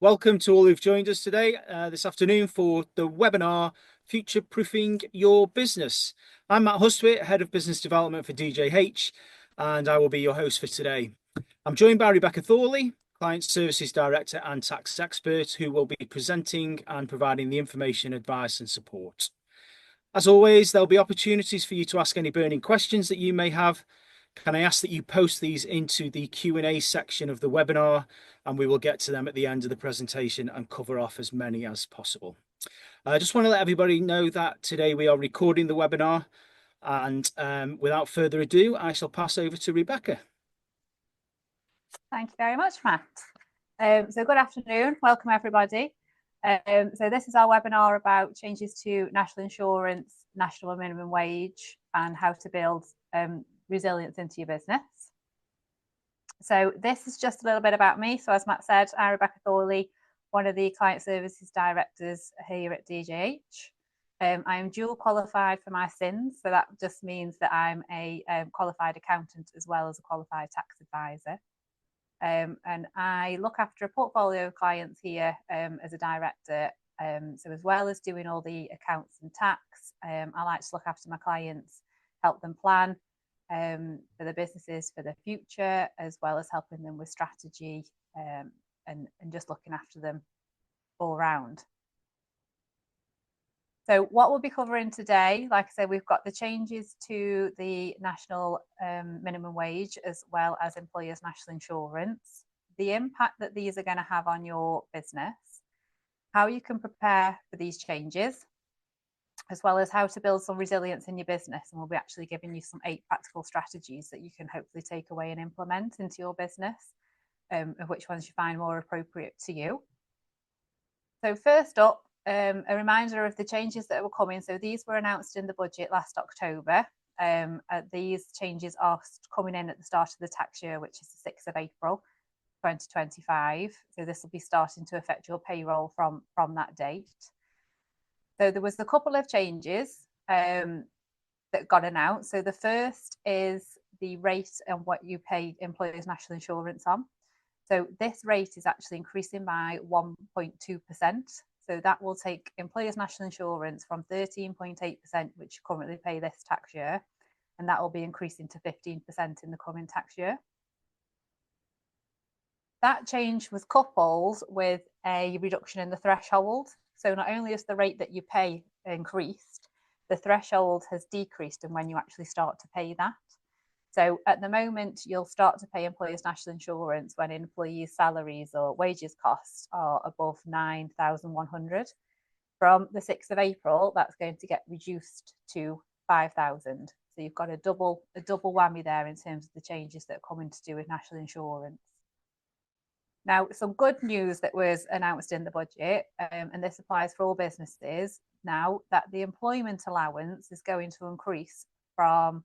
Welcome to all who've joined us today this afternoon for the webinar, Future Proofing Your Business. I'm Matt Hustwit, Head of Business Development for DJH, and I will be your host for today. I'm joined by Rebecca Thorley, Client Services Director and Tax Expert, who will be presenting and providing the information, advice and support. As always, there'll be opportunities for you to ask any burning questions that you may have. Can I ask that you post these into the Q&A section of the webinar, and we will get to them at the end of the presentation and cover off as many as possible. I just want to let everybody know that today we are recording the webinar, and without further ado, I shall pass over to Rebecca. Thank you very much, Matt. So good afternoon, welcome everybody. So this is our webinar about changes to national insurance, national minimum wage, and how to build resilience into your business. So this is just a little bit about me. So as Matt said, I'm Rebecca Thorley, one of the Client Services Directors here at DJH. I am dual qualified for my sins, so that just means that I'm a qualified accountant as well as a qualified tax advisor. And I look after a portfolio of clients here as a director. So as well as doing all the accounts and tax, I like to look after my clients, help them plan for the businesses for the future, as well as helping them with strategy and just looking after them all round. So what we'll be covering today, like I said, we've got the changes to the national minimum wage as well as employers' national insurance, the impact that these are going to have on your business, how you can prepare for these changes, as well as how to build some resilience in your business. And we'll be actually giving you some 8 practical strategies that you can hopefully take away and implement into your business, of which ones you find more appropriate to you. So first up, a reminder of the changes that were coming. So these were announced in the budget last October. These changes are coming in at the start of the tax year, which is the 6th of April, 2025. So this will be starting to affect your payroll from that date. So there was a couple of changes that got announced. So the first is the rate and what you pay employers' national insurance on. So this rate is actually increasing by 1.2%. So that will take employers' national insurance from 13.8%, which you currently pay this tax year, and that will be increasing to 15% in the coming tax year. That change was coupled with a reduction in the threshold. So not only is the rate that you pay increased, the threshold has decreased and when you actually start to pay that. So at the moment, you'll start to pay employers' national insurance when employees' salaries or wages costs are above 9,100. From the 6th of April, that's going to get reduced to 5,000. So you've got a double whammy there in terms of the changes that are coming to do with national insurance. Now, some good news that was announced in the budget, and this applies for all businesses now, that the employment allowance is going to increase from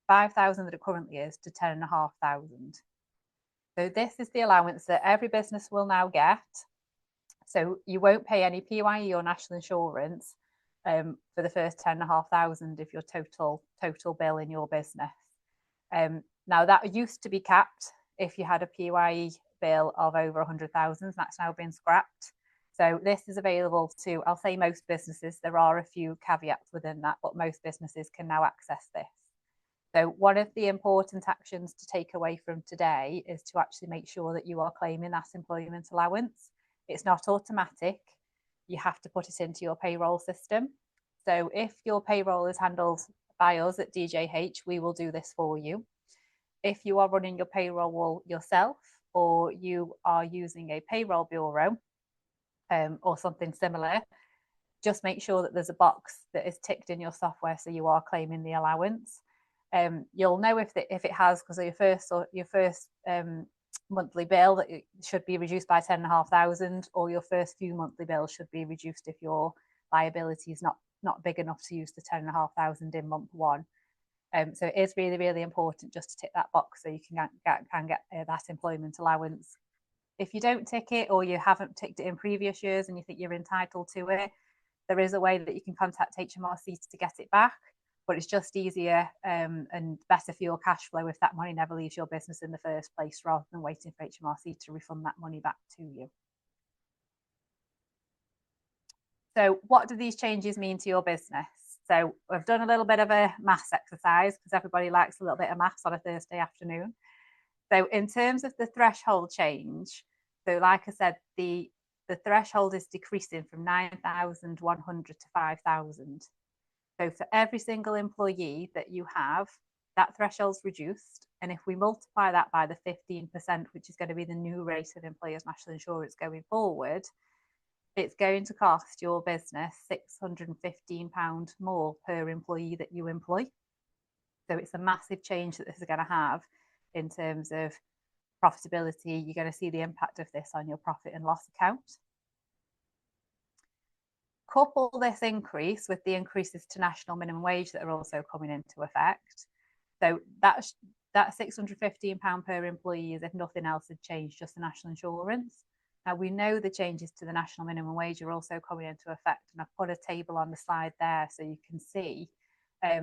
5,000 that it currently is to 10,500. So this is the allowance that every business will now get. So you won't pay any PYE or national insurance for the first 10,500 of your total bill in your business. Now that used to be capped if you had a PYE bill of over 100,000. That's now been scrapped. So this is available to, I'll say most businesses. There are a few caveats within that, but most businesses can now access this. So one of the important actions to take away from today is to actually make sure that you are claiming that employment allowance. It's not automatic. You have to put it into your payroll system. So if your payroll is handled by us at DJH, we will do this for you. If you are running your payroll yourself, or you are using a payroll bureau or something similar, just make sure that there's a box that is ticked in your software so you are claiming the allowance. You'll know if it has, because your first monthly bill that it should be reduced by 10,500, or your first few monthly bills should be reduced if your liability is not big enough to use the 10,500 in month 1. So it is really, really important just to tick that box so you can get that employment allowance. If you don't tick it, or you haven't ticked it in previous years and you think you're entitled to it, there is a way that you can contact HMRC to get it back, but it's just easier and better for your cash flow if that money never leaves your business in the first place, rather than waiting for HMRC to refund that money back to you. So what do these changes mean to your business? So we've done a little bit of a maths exercise because everybody likes a little bit of maths on a Thursday afternoon. So in terms of the threshold change, so like I said, the threshold is decreasing from 9,100 to 5,000. So for every single employee that you have, that threshold's reduced. And if we multiply that by the 15%, which is going to be the new rate of employers' national insurance going forward, it's going to cost your business £615 more per employee that you employ. So it's a massive change that this is going to have in terms of profitability. You're going to see the impact of this on your profit and loss account. Couple this increase with the increases to national minimum wage that are also coming into effect. So that £615 per employee is if nothing else had changed, just the national insurance. Now we know the changes to the national minimum wage are also coming into effect, and I've put a table on the slide there so you can see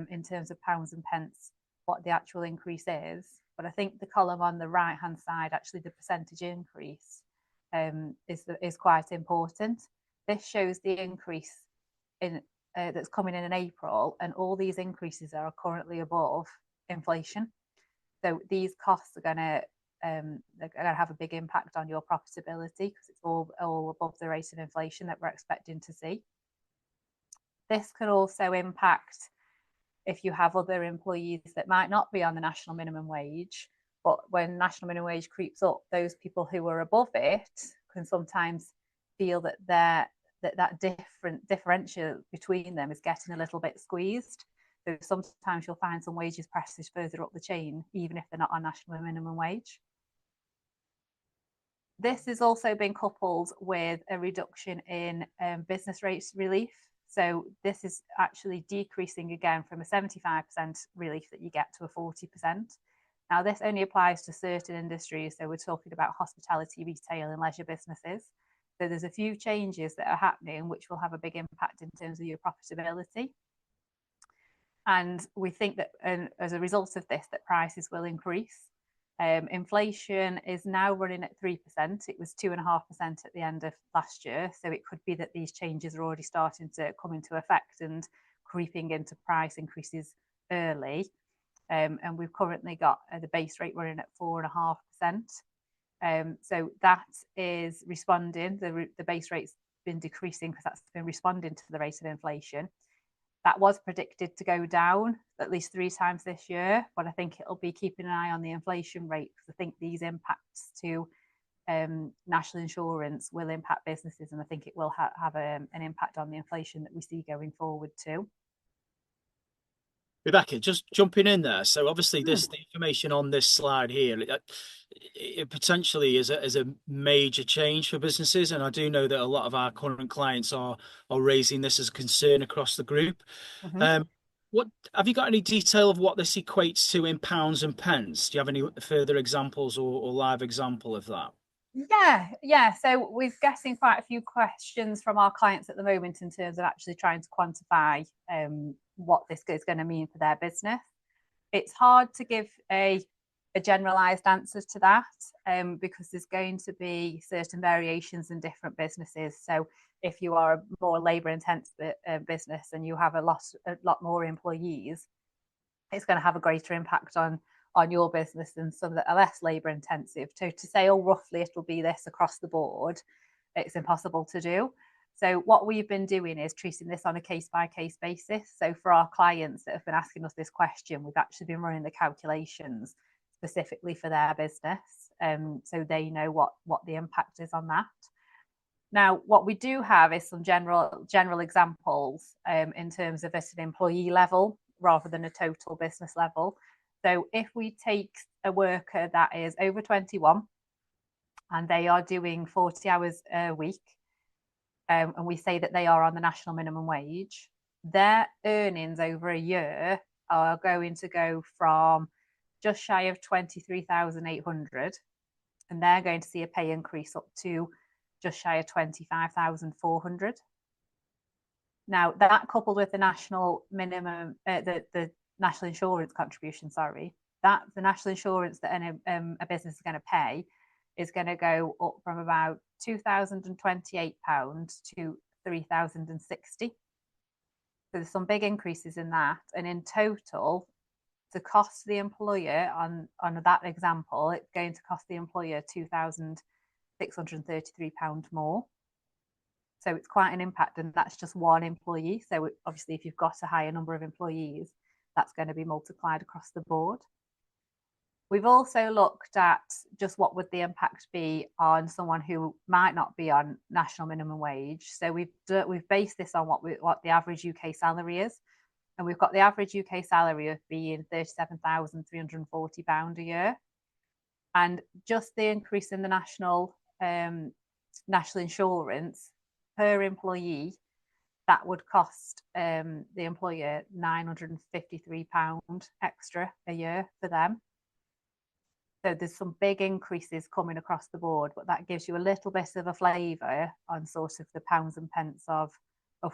in terms of pounds and pence what the actual increase is. But I think the column on the right hand side, actually the percentage increase, is quite important. This shows the increase in that's coming in April, and all these increases are currently above inflation. So these costs are going to have a big impact on your profitability because it's all above the rate of inflation that we're expecting to see. This can also impact if you have other employees that might not be on the national minimum wage, but when national minimum wage creeps up, those people who are above it can sometimes feel that that differential between them is getting a little bit squeezed. So sometimes you'll find some wages pressures further up the chain, even if they're not on national minimum wage. This has also been coupled with a reduction in business rates relief. So this is actually decreasing again from a 75% relief that you get to a 40%. Now this only applies to certain industries. So we're talking about hospitality, retail and leisure businesses. So there's a few changes that are happening which will have a big impact in terms of your profitability. And we think that as a result of this, that prices will increase. Inflation is now running at 3%. It was 2.5% at the end of last year. So it could be that these changes are already starting to come into effect and creeping into price increases early. And we've currently got the base rate running at 4.5%. So that is responding. The base rate's been decreasing because that's been responding to the rate of inflation. That was predicted to go down at least 3 times this year, but I think it'll be keeping an eye on the inflation rate because I think these impacts to national insurance will impact businesses, and I think it will have an impact on the inflation that we see going forward too. Rebecca, just jumping in there. So obviously the information on this slide here, it potentially is a major change for businesses. And I do know that a lot of our current clients are raising this as a concern across the group. What have you got any detail of what this equates to in pounds and pence? Do you have any further examples or live example of that? Yeah. So we're getting quite a few questions from our clients at the moment in terms of actually trying to quantify what this is going to mean for their business. It's hard to give a generalized answer to that because there's going to be certain variations in different businesses. So if you are a more labor intensive business and you have a lot more employees, it's going to have a greater impact on your business than some that are less labor intensive. So to say, oh, roughly it'll be this across the board, it's impossible to do. So what we've been doing is treating this on a case-by-case basis. So for our clients that have been asking us this question, we've actually been running the calculations specifically for their business, so they know what the impact is on that. Now, what we do have is some general examples in terms of at an employee level rather than a total business level. So if we take a worker that is over 21 and they are doing 40 hours a week, and we say that they are on the national minimum wage, their earnings over a year are going to go from just shy of 23,800, and they're going to see a pay increase up to just shy of 25,400. Now, that coupled with the national minimum, the national insurance contribution, that the national insurance that a business is going to pay is going to go up from about £2,028 to 3,060. So there's some big increases in that. And in total, the cost to the employer on that example, it's going to cost the employer £2,633 more. So it's quite an impact, and that's just one employee. So obviously, if you've got a higher number of employees, that's going to be multiplied across the board. We've also looked at just what would the impact be on someone who might not be on national minimum wage. So we've based this on what the average UK salary is, and we've got the average UK salary of being £37,340 a year, and just the increase in the national insurance per employee, that would cost the employer £953 extra a year for them. So there's some big increases coming across the board, but that gives you a little bit of a flavour on sort of the pounds and pence of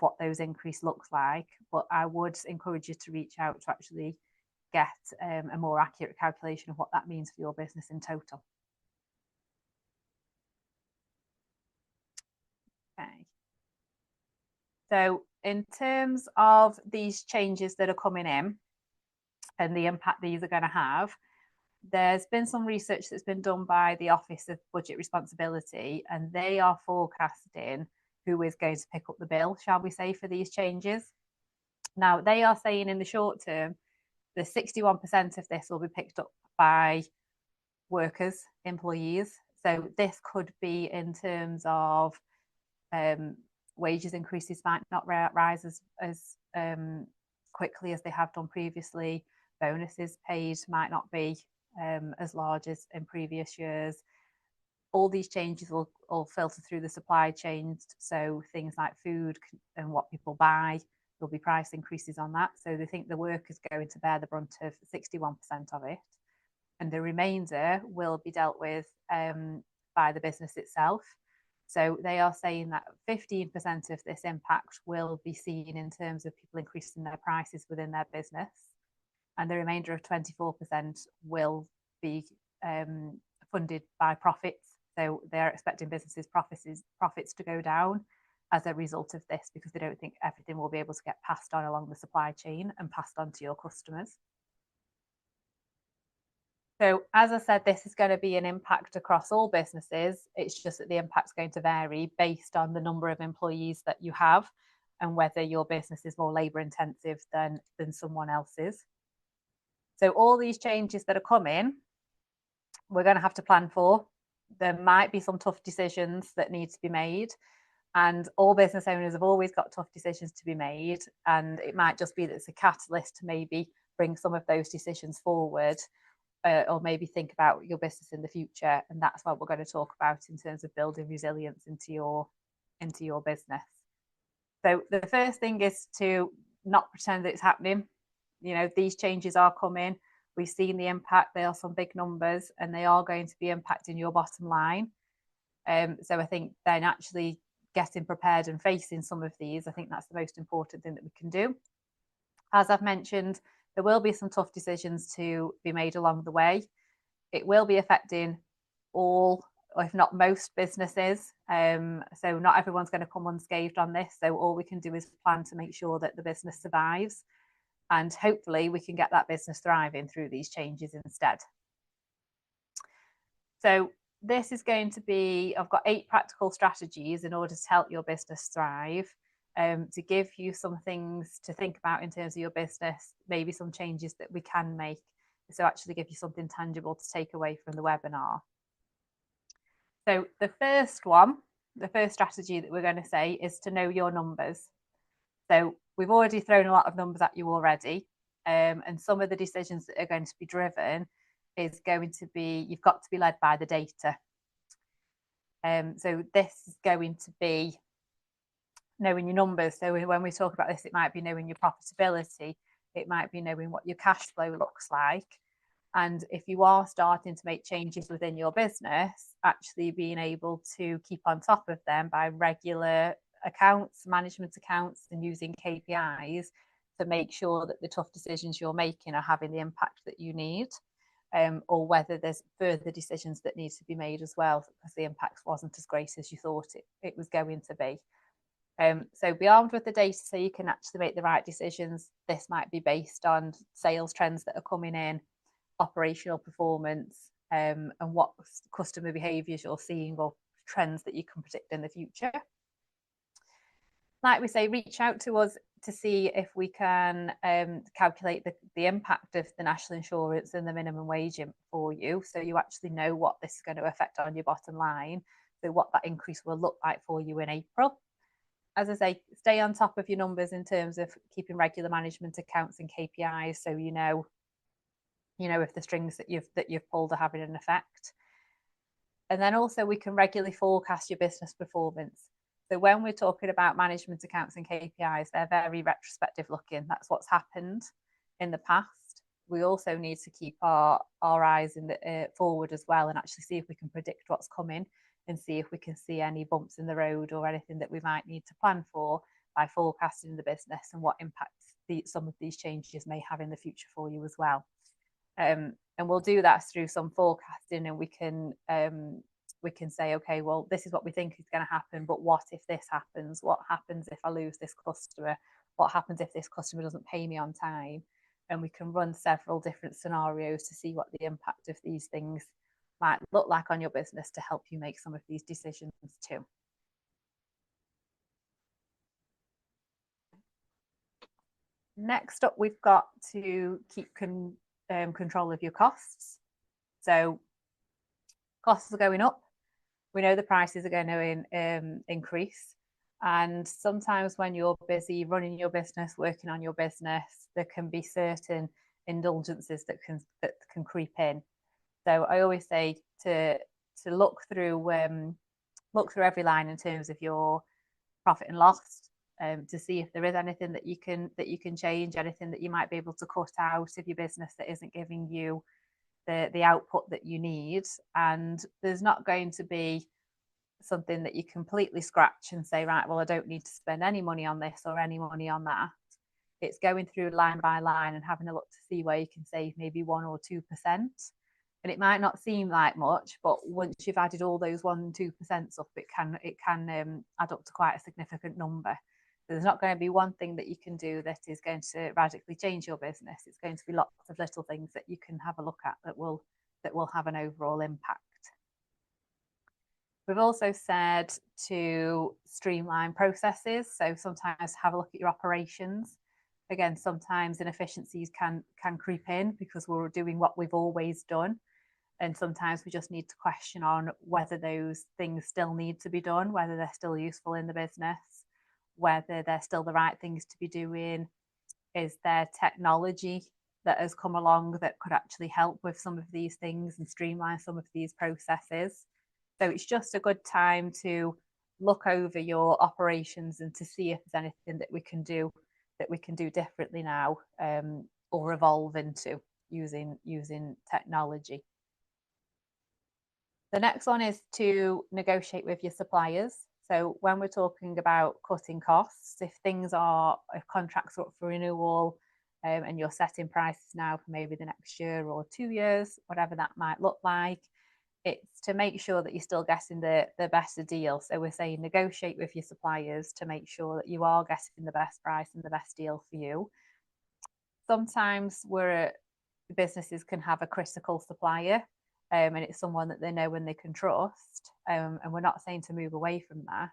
what those increase looks like. But I would encourage you to reach out to actually get a more accurate calculation of what that means for your business in total. Okay. So in terms of these changes that are coming in and the impact these are going to have, there's been some research that's been done by the Office of Budget Responsibility, and they are forecasting who is going to pick up the bill, shall we say, for these changes. Now, they are saying in the short term, the 61% of this will be picked up by workers, employees. So this could be in terms of wages increases might not rise as quickly as they have done previously. Bonuses paid might not be as large as in previous years. All these changes will all filter through the supply chain. So things like food and what people buy, there'll be price increases on that. So they think the workers are going to bear the brunt of 61% of it. And the remainder will be dealt with by the business itself. So they are saying that 15% of this impact will be seen in terms of people increasing their prices within their business. And the remainder of 24% will be funded by profits. So they're expecting businesses' profits to go down as a result of this, because they don't think everything will be able to get passed on along the supply chain and passed on to your customers. So as I said, this is going to be an impact across all businesses. It's just that the impact's going to vary based on the number of employees that you have and whether your business is more labour intensive than someone else's. So all these changes that are coming, we're going to have to plan for. There might be some tough decisions that need to be made, and all business owners have always got tough decisions to be made, and it might just be that it's a catalyst to maybe bring some of those decisions forward, or maybe think about your business in the future. And that's what we're going to talk about in terms of building resilience into your business. So the first thing is to not pretend that it's happening. You know, these changes are coming. We've seen the impact. They are some big numbers, and they are going to be impacting your bottom line. So I think then actually getting prepared and facing some of these, I think that's the most important thing that we can do. As I've mentioned, there will be some tough decisions to be made along the way. It will be affecting all, or if not most, businesses. So not everyone's going to come unscathed on this. So all we can do is plan to make sure that the business survives. And hopefully we can get that business thriving through these changes instead. So this is going to be, I've got 8 practical strategies in order to help your business thrive, to give you some things to think about in terms of your business, maybe some changes that we can make. So actually give you something tangible to take away from the webinar. So the first strategy that we're going to say is to know your numbers. So we've already thrown a lot of numbers at you already, and some of the decisions that are going to be driven is going to be, you've got to be led by the data. So this is going to be knowing your numbers. So when we talk about this, it might be knowing your profitability, it might be knowing what your cash flow looks like. And if you are starting to make changes within your business, actually being able to keep on top of them by regular accounts, management accounts, and using KPIs to make sure that the tough decisions you're making are having the impact that you need, or whether there's further decisions that need to be made as well because the impact wasn't as great as you thought it was going to be. So be armed with the data so you can actually make the right decisions. This might be based on sales trends that are coming in, operational performance, and what customer behaviours you're seeing or trends that you can predict in the future. Like we say, reach out to us to see if we can calculate the impact of the national insurance and the minimum wage for you, so you actually know what this is going to affect on your bottom line, so what that increase will look like for you in April. As I say, stay on top of your numbers in terms of keeping regular management accounts and KPIs, so you know if the strings that you've pulled are having an effect. And then also we can regularly forecast your business performance. So when we're talking about management accounts and KPIs, they're very retrospective looking. That's what's happened in the past. We also need to keep our eyes in the forward as well, and actually see if we can predict what's coming, and see if we can see any bumps in the road or anything that we might need to plan for by forecasting the business and what impacts some of these changes may have in the future for you as well. And we'll do that through some forecasting, and we can say, okay, well, this is what we think is going to happen, but what if this happens? What happens if I lose this customer? What happens if this customer doesn't pay me on time? And we can run several different scenarios to see what the impact of these things might look like on your business to help you make some of these decisions too. Next up, we've got to keep control of your costs. So costs are going up. We know the prices are going to increase. And sometimes when you're busy running your business, working on your business, there can be certain indulgences that can creep in. So I always say to look through every line in terms of your profit and loss, to see if there is anything that you can change, anything that you might be able to cut out of your business that isn't giving you the output that you need. And there's not going to be something that you completely scratch and say, right, well, I don't need to spend any money on this or any money on that. It's going through line by line and having a look to see where you can save maybe 1 or 2%. And it might not seem like much, but once you've added all those 1 and 2% up, it can add up to quite a significant number. There's not going to be one thing that you can do that is going to radically change your business. It's going to be lots of little things that you can have a look at that will have an overall impact. We've also said to streamline processes. So sometimes have a look at your operations. Again, sometimes inefficiencies can creep in because we're doing what we've always done. And sometimes we just need to question on whether those things still need to be done, whether they're still useful in the business, whether they're still the right things to be doing. Is there technology that has come along that could actually help with some of these things and streamline some of these processes? So it's just a good time to look over your operations and to see if there's anything that we can do differently now, or evolve into using technology. The next one is to negotiate with your suppliers. So when we're talking about cutting costs, if contracts are up for renewal, and you're setting prices now for maybe the next year or 2 years, whatever that might look like, it's to make sure that you're still getting the better deal. So we're saying negotiate with your suppliers to make sure that you are getting the best price and the best deal for you. Sometimes businesses can have a critical supplier, and it's someone that they know and they can trust. And we're not saying to move away from that,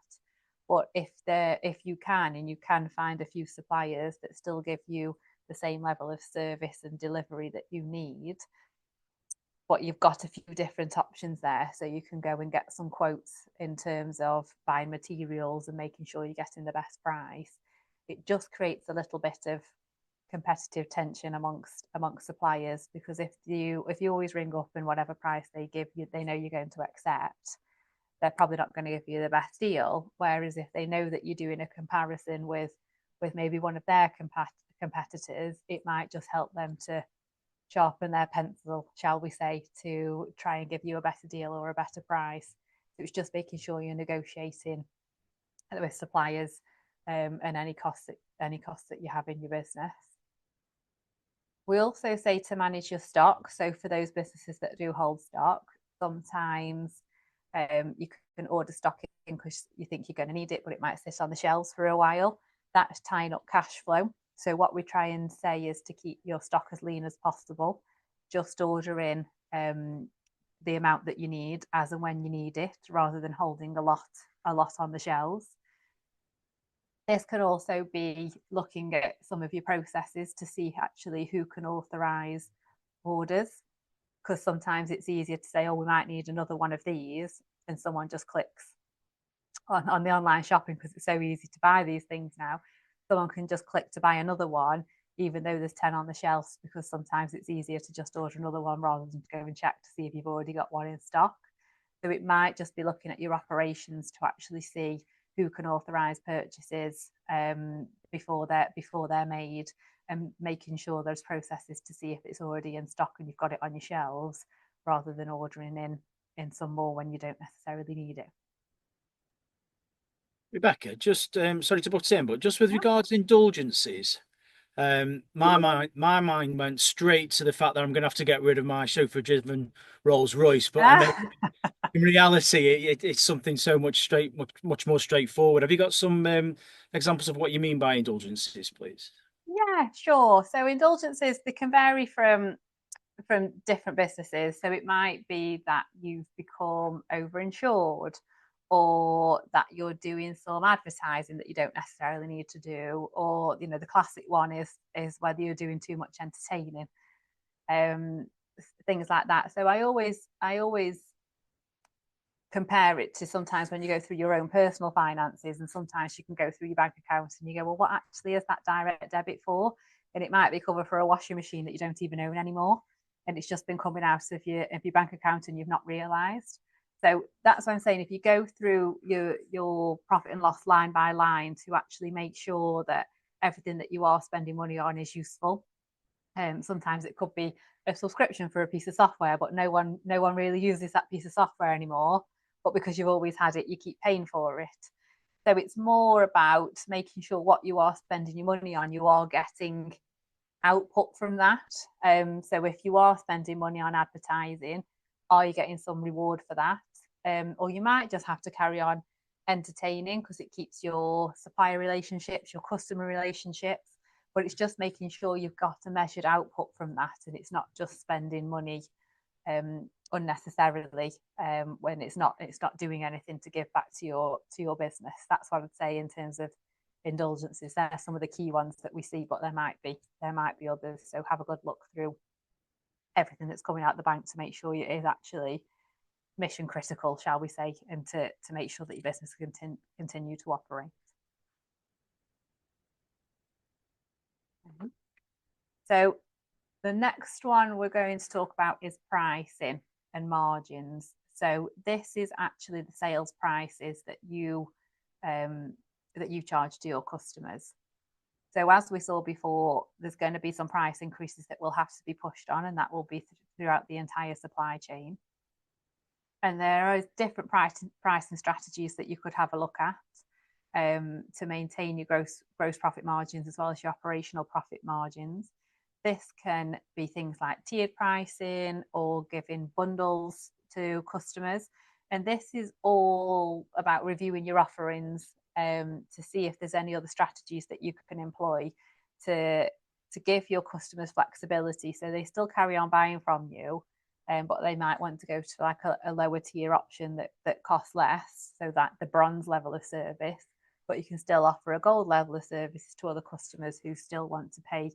but if you can find a few suppliers that still give you the same level of service and delivery that you need, but you've got a few different options there, so you can go and get some quotes in terms of buying materials and making sure you're getting the best price. It just creates a little bit of competitive tension amongst suppliers, because if you always ring up and whatever price they give you, they know you're going to accept, they're probably not going to give you the best deal. Whereas if they know that you're doing a comparison with maybe one of their competitors, it might just help them to sharpen their pencil, shall we say, to try and give you a better deal or a better price. So it's just making sure you're negotiating with suppliers, and any costs that you have in your business. We also say to manage your stock. So for those businesses that do hold stock, sometimes you can order stock because you think you're going to need it, but it might sit on the shelves for a while. That's tying up cash flow. So what we try and say is to keep your stock as lean as possible. Just order in the amount that you need as and when you need it, rather than holding a lot on the shelves. This can also be looking at some of your processes to see actually who can authorise orders, because sometimes it's easier to say, oh, we might need another one of these, and someone just clicks on the online shopping, because it's so easy to buy these things now. Someone can just click to buy another one, even though there's 10 on the shelves, because sometimes it's easier to just order another one rather than to go and check to see if you've already got one in stock. So it might just be looking at your operations to actually see who can authorise purchases before they're made, and making sure there's processes to see if it's already in stock and you've got it on your shelves, rather than ordering in some more when you don't necessarily need it. Rebecca, just sorry to butt in, but just with regards to indulgences, my mind went straight to the fact that I'm going to have to get rid of my chauffeur-driven Rolls Royce, but I know in reality it's something so much more straightforward. Have you got some examples of what you mean by indulgences, please? Yeah, sure. So indulgences, they can vary from different businesses. So it might be that you've become overinsured, or that you're doing some advertising that you don't necessarily need to do, or the classic one is whether you're doing too much entertaining, things like that. So I always compare it to sometimes when you go through your own personal finances, and sometimes you can go through your bank account and you go, well, what actually is that direct debit for? And it might be cover for a washing machine that you don't even own anymore, and it's just been coming out of your bank account and you've not realised. So that's what I'm saying. If you go through your profit and loss line by line to actually make sure that everything that you are spending money on is useful. Sometimes it could be a subscription for a piece of software, but no one really uses that piece of software anymore. But because you've always had it, you keep paying for it. So it's more about making sure what you are spending your money on, you are getting output from that. So if you are spending money on advertising, are you getting some reward for that? Or you might just have to carry on entertaining, because it keeps your supplier relationships, your customer relationships, but it's just making sure you've got a measured output from that, and it's not just spending money unnecessarily when it's not doing anything to give back to your business. That's what I would say in terms of indulgences. They're some of the key ones that we see, but there might be others. So have a good look through everything that's coming out the bank to make sure it is actually mission critical, shall we say, and to make sure that your business can continue to operate. So the next one we're going to talk about is pricing and margins. So this is actually the sales prices that you charge to your customers. So as we saw before, there's going to be some price increases that will have to be pushed on, and that will be throughout the entire supply chain. And there are different pricing strategies that you could have a look at to maintain your gross profit margins as well as your operational profit margins. This can be things like tiered pricing or giving bundles to customers. And this is all about reviewing your offerings to see if there's any other strategies that you can employ to give your customers flexibility, so they still carry on buying from you, but they might want to go to like a lower tier option that costs less, so that the bronze level of service, but you can still offer a gold level of service to other customers who still want to pay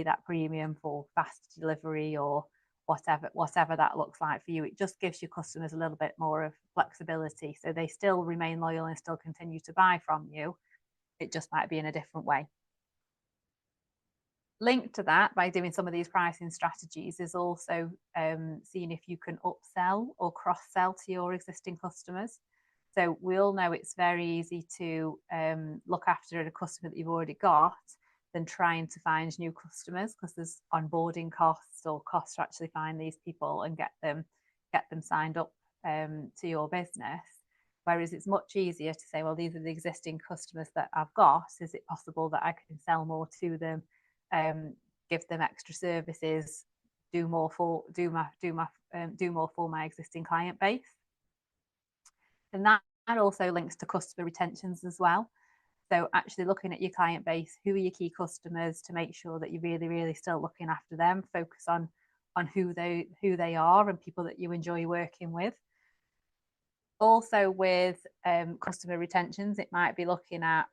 that premium for fast delivery or whatever that looks like for you. It just gives your customers a little bit more of flexibility, so they still remain loyal and still continue to buy from you. It just might be in a different way. Linked to that, by doing some of these pricing strategies, is also seeing if you can upsell or cross-sell to your existing customers. So we all know it's very easy to look after a customer that you've already got than trying to find new customers, because there's onboarding costs or costs to actually find these people and get them signed up to your business. Whereas it's much easier to say, well, these are the existing customers that I've got. Is it possible that I can sell more to them, give them extra services, do more for my existing client base? And that and also links to customer retentions as well. So actually looking at your client base, who are your key customers, to make sure that you're really, really still looking after them, focus on who they are and people that you enjoy working with. Also with customer retentions, it might be looking at,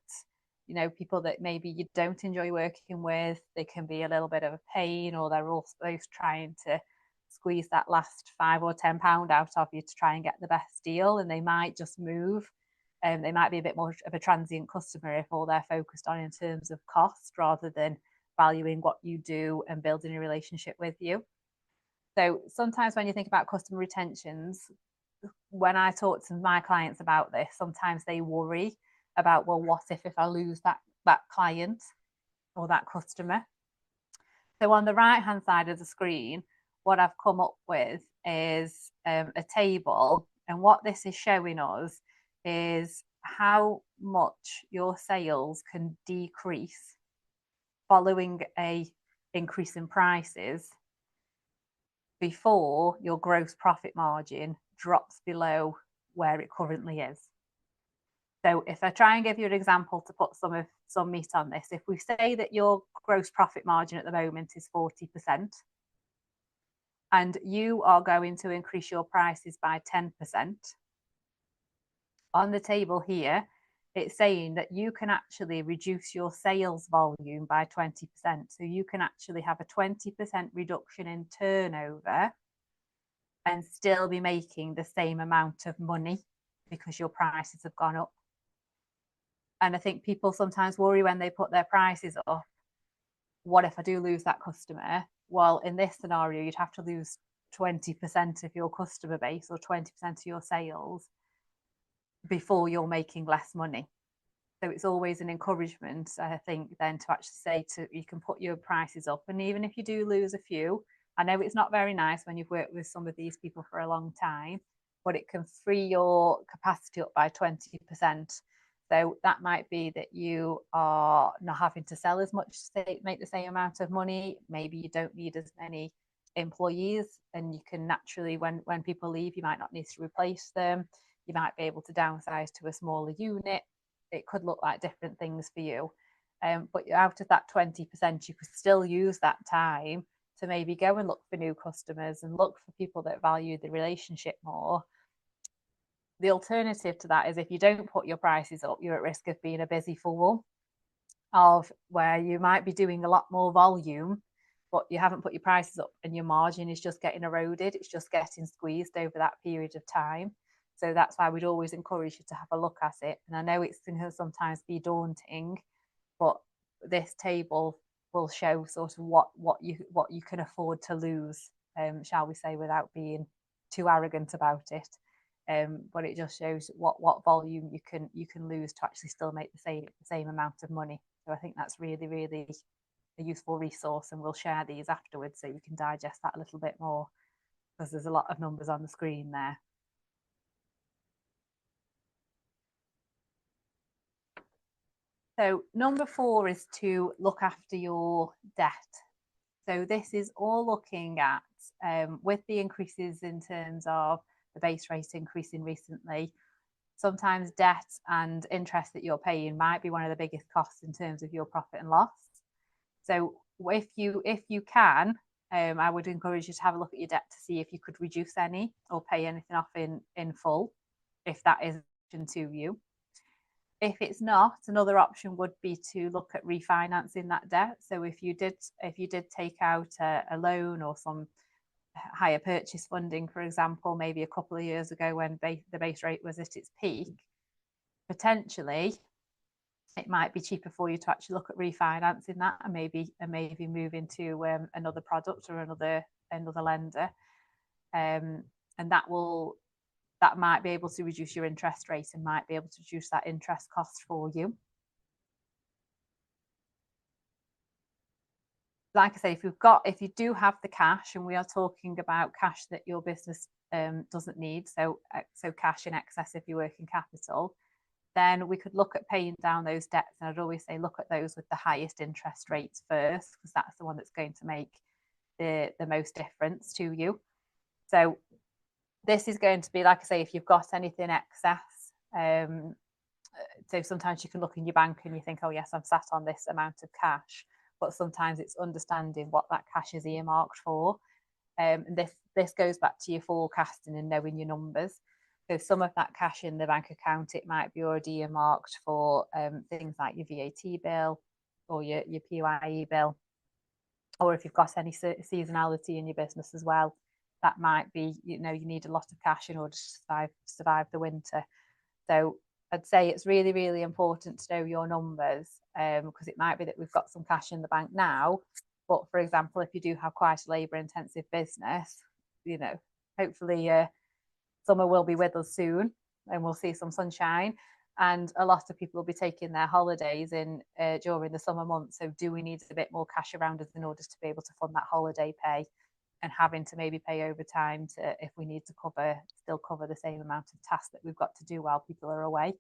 you know, people that maybe you don't enjoy working with. They can be a little bit of a pain, or they're also trying to squeeze that last £5 or £10 out of you to try and get the best deal, and they might just move. They might be a bit more of a transient customer if all they're focused on in terms of cost rather than valuing what you do and building a relationship with you. So sometimes when you think about customer retentions, when I talk to my clients about this, sometimes they worry about, well, what if I lose that client or that customer? So on the right hand side of the screen, what I've come up with is a table, and what this is showing us is how much your sales can decrease following a increase in prices before your gross profit margin drops below where it currently is. So if I try and give you an example to put some meat on this, if we say that your gross profit margin at the moment is 40%, and you are going to increase your prices by 10%, on the table here, it's saying that you can actually reduce your sales volume by 20%. So you can actually have a 20% reduction in turnover and still be making the same amount of money because your prices have gone up. And I think people sometimes worry when they put their prices up, what if I do lose that customer? Well, in this scenario, you'd have to lose 20% of your customer base or 20% of your sales before you're making less money. So it's always an encouragement, I think, then to actually say you can put your prices up. And even if you do lose a few, I know it's not very nice when you've worked with some of these people for a long time, but it can free your capacity up by 20%. So that might be that you are not having to sell as much to make the same amount of money. Maybe you don't need as many employees, and you can naturally, when people leave, you might not need to replace them. You might be able to downsize to a smaller unit. It could look like different things for you. But out of that 20%, you could still use that time to maybe go and look for new customers and look for people that value the relationship more. The alternative to that is if you don't put your prices up, you're at risk of being a busy fool, of where you might be doing a lot more volume, but you haven't put your prices up and your margin is just getting eroded. It's just getting squeezed over that period of time. So that's why we'd always encourage you to have a look at it. And I know it's going to sometimes be daunting, but this table will show sort of what you can afford to lose, shall we say, without being too arrogant about it. But it just shows what volume you can lose to actually still make the same amount of money. So I think that's really, really a useful resource, and we'll share these afterwards so you can digest that a little bit more, because there's a lot of numbers on the screen there. So number 4 is to look after your debt. So this is all looking at, with the increases in terms of the base rate increasing recently, sometimes debt and interest that you're paying might be one of the biggest costs in terms of your profit and loss. So if you can, I would encourage you to have a look at your debt to see if you could reduce any or pay anything off in full, if that is an option to you. If it's not, another option would be to look at refinancing that debt. So if you did take out a loan or some higher purchase funding, for example, maybe a couple of years ago when the base rate was at its peak, potentially it might be cheaper for you to actually look at refinancing that and maybe move into another product or another lender, and that might be able to reduce your interest rate and might be able to reduce that interest cost for you. Like I say, if you do have the cash, and we are talking about cash that your business doesn't need, so cash in excess of your working capital, then we could look at paying down those debts. And I'd always say look at those with the highest interest rates first, because that's the one that's going to make the most difference to you. So this is going to be, like I say, if you've got anything excess So sometimes you can look in your bank and you think, oh yes, I'm sat on this amount of cash, but sometimes it's understanding what that cash is earmarked for. And this goes back to your forecasting and knowing your numbers. So some of that cash in the bank account, it might be already earmarked for things like your VAT bill or your PYE bill, or if you've got any seasonality in your business as well, that might be, you need a lot of cash in order to survive the winter. So I'd say it's really, really important to know your numbers, because it might be that we've got some cash in the bank now, but for example, if you do have quite a labour intensive business, hopefully summer will be with us soon and we'll see some sunshine, and a lot of people will be taking their holidays in during the summer months. So do we need a bit more cash around us in order to be able to fund that holiday pay, and having to maybe pay overtime if we need to still cover the same amount of tasks that we've got to do while people are away,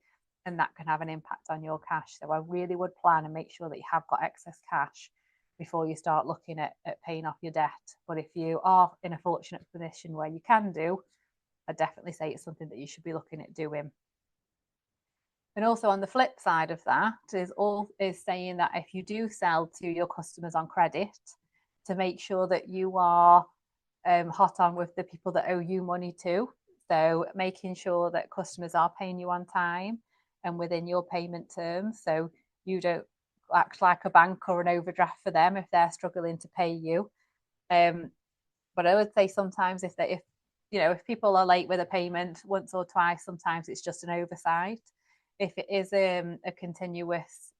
and that can have an impact on your cash. So I really would plan and make sure that you have got excess cash before you start looking at paying off your debt. But if you are in a fortunate position where you can do, I definitely say it's something that you should be looking at doing. And also on the flip side of that is saying that if you do sell to your customers on credit, to make sure that you are hot on with the people that owe you money too. So making sure that customers are paying you on time and within your payment terms. So you don't act like a bank or an overdraft for them if they're struggling to pay you. But I would say sometimes if people are late with a payment once or twice, sometimes it's just an oversight. If it is a continuance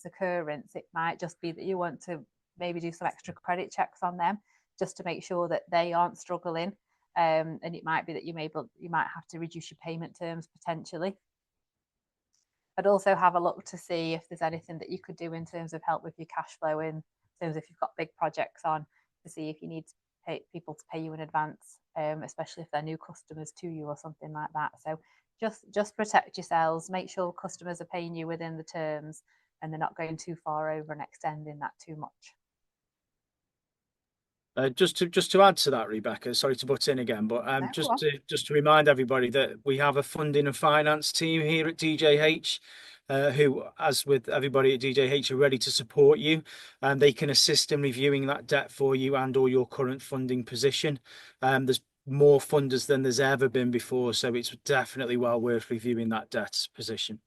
occurrence, it might just be that you want to maybe do some extra credit checks on them just to make sure that they aren't struggling. And it might be that you might have to reduce your payment terms potentially. I'd also have a look to see if there's anything that you could do in terms of help with your cash flow, in terms of if you've got big projects on, to see if you need people to pay you in advance, especially if they're new customers to you or something like that. So just protect yourselves, make sure customers are paying you within the terms and they're not going too far over and extending that too much. Just to add to that, Rebecca, sorry to butt in again, but No, just to remind everybody that we have a funding and finance team here at DJH, who, as with everybody at DJH, are ready to support you, and they can assist in reviewing that debt for you and or your current funding position. There's more funders than there's ever been before, so it's definitely well worth reviewing that debt position.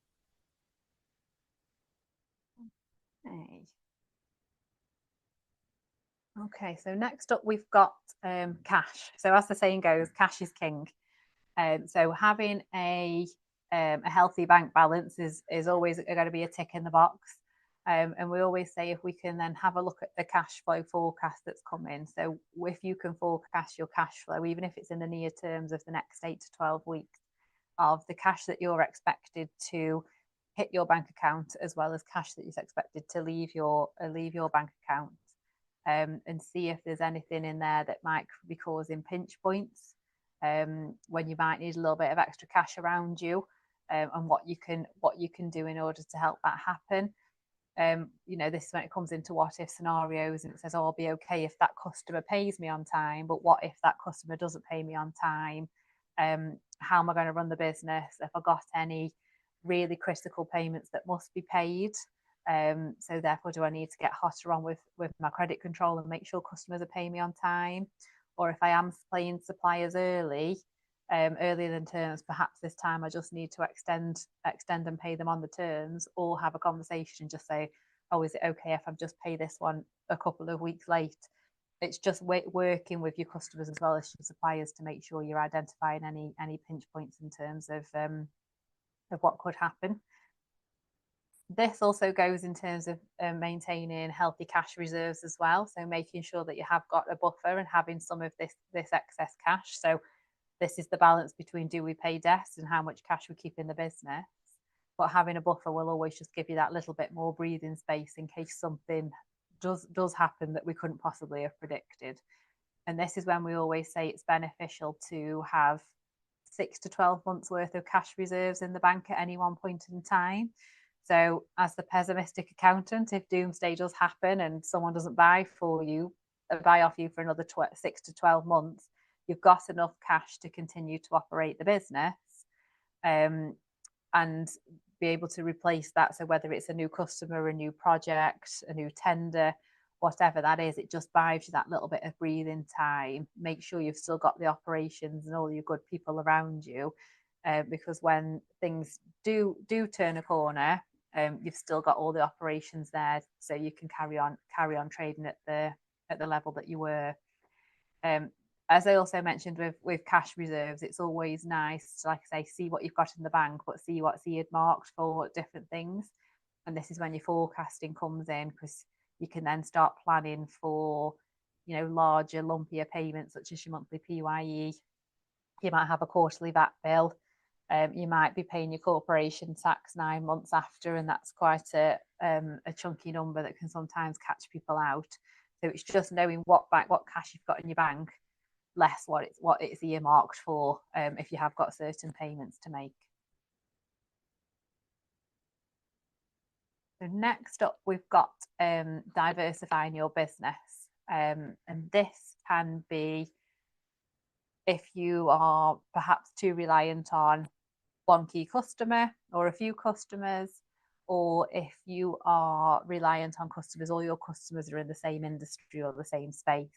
Okay, so next up we've got cash. So as the saying goes, cash is king. So having a healthy bank balance is always going to be a tick in the box. And we always say if we can then have a look at the cash flow forecast that's come in. So if you can forecast your cash flow, even if it's in the near terms of the next 8 to 12 weeks, of the cash that you're expected to hit your bank account, as well as cash that is expected to leave your bank account, and see if there's anything in there that might be causing pinch points, when you might need a little bit of extra cash around you, and what you can do in order to help that happen. This is when it comes into what if scenarios, and it says, oh, I'll be okay if that customer pays me on time, but what if that customer doesn't pay me on time? How am I going to run the business? If I got any really critical payments that must be paid, so therefore do I need to get hotter on with my credit control and make sure customers are paying me on time? Or if I am paying suppliers earlier than terms, perhaps this time I just need to extend and pay them on the terms, or have a conversation and just say, oh, is it okay if I've just pay this one a couple of weeks late? It's just working with your customers as well as your suppliers to make sure you're identifying any pinch points in terms of what could happen. This also goes in terms of maintaining healthy cash reserves as well. So making sure that you have got a buffer and having some of this excess cash. So this is the balance between, do we pay debts and how much cash we keep in the business? But having a buffer will always just give you that little bit more breathing space in case something does happen that we couldn't possibly have predicted. And this is when we always say it's beneficial to have 6 to 12 months worth of cash reserves in the bank at any one point in time. So as the pessimistic accountant, if doomsday does happen and someone doesn't buy off you for another 6 to 12 months, you've got enough cash to continue to operate the business. and be able to replace that. So whether it's a new customer, a new project, a new tender, whatever that is, it just buys you that little bit of breathing time. Make sure you've still got the operations and all your good people around you, because when things do turn a corner, you've still got all the operations there, so you can carry on trading at the level that you were. As I also mentioned with cash reserves, it's always nice to, like I say, see what you've got in the bank, but see what's earmarked for different things. And this is when your forecasting comes in, because you can then start planning for, larger, lumpier payments, such as your monthly PYE. You might have a quarterly VAT bill. You might be paying your corporation tax 9 months after, and that's quite a chunky number that can sometimes catch people out. So it's just knowing what cash you've got in your bank, less what it's earmarked for, if you have got certain payments to make. So next up, we've got diversifying your business, and this can be if you are perhaps too reliant on one key customer or a few customers, or if you are reliant on customers, all your customers are in the same industry or the same space.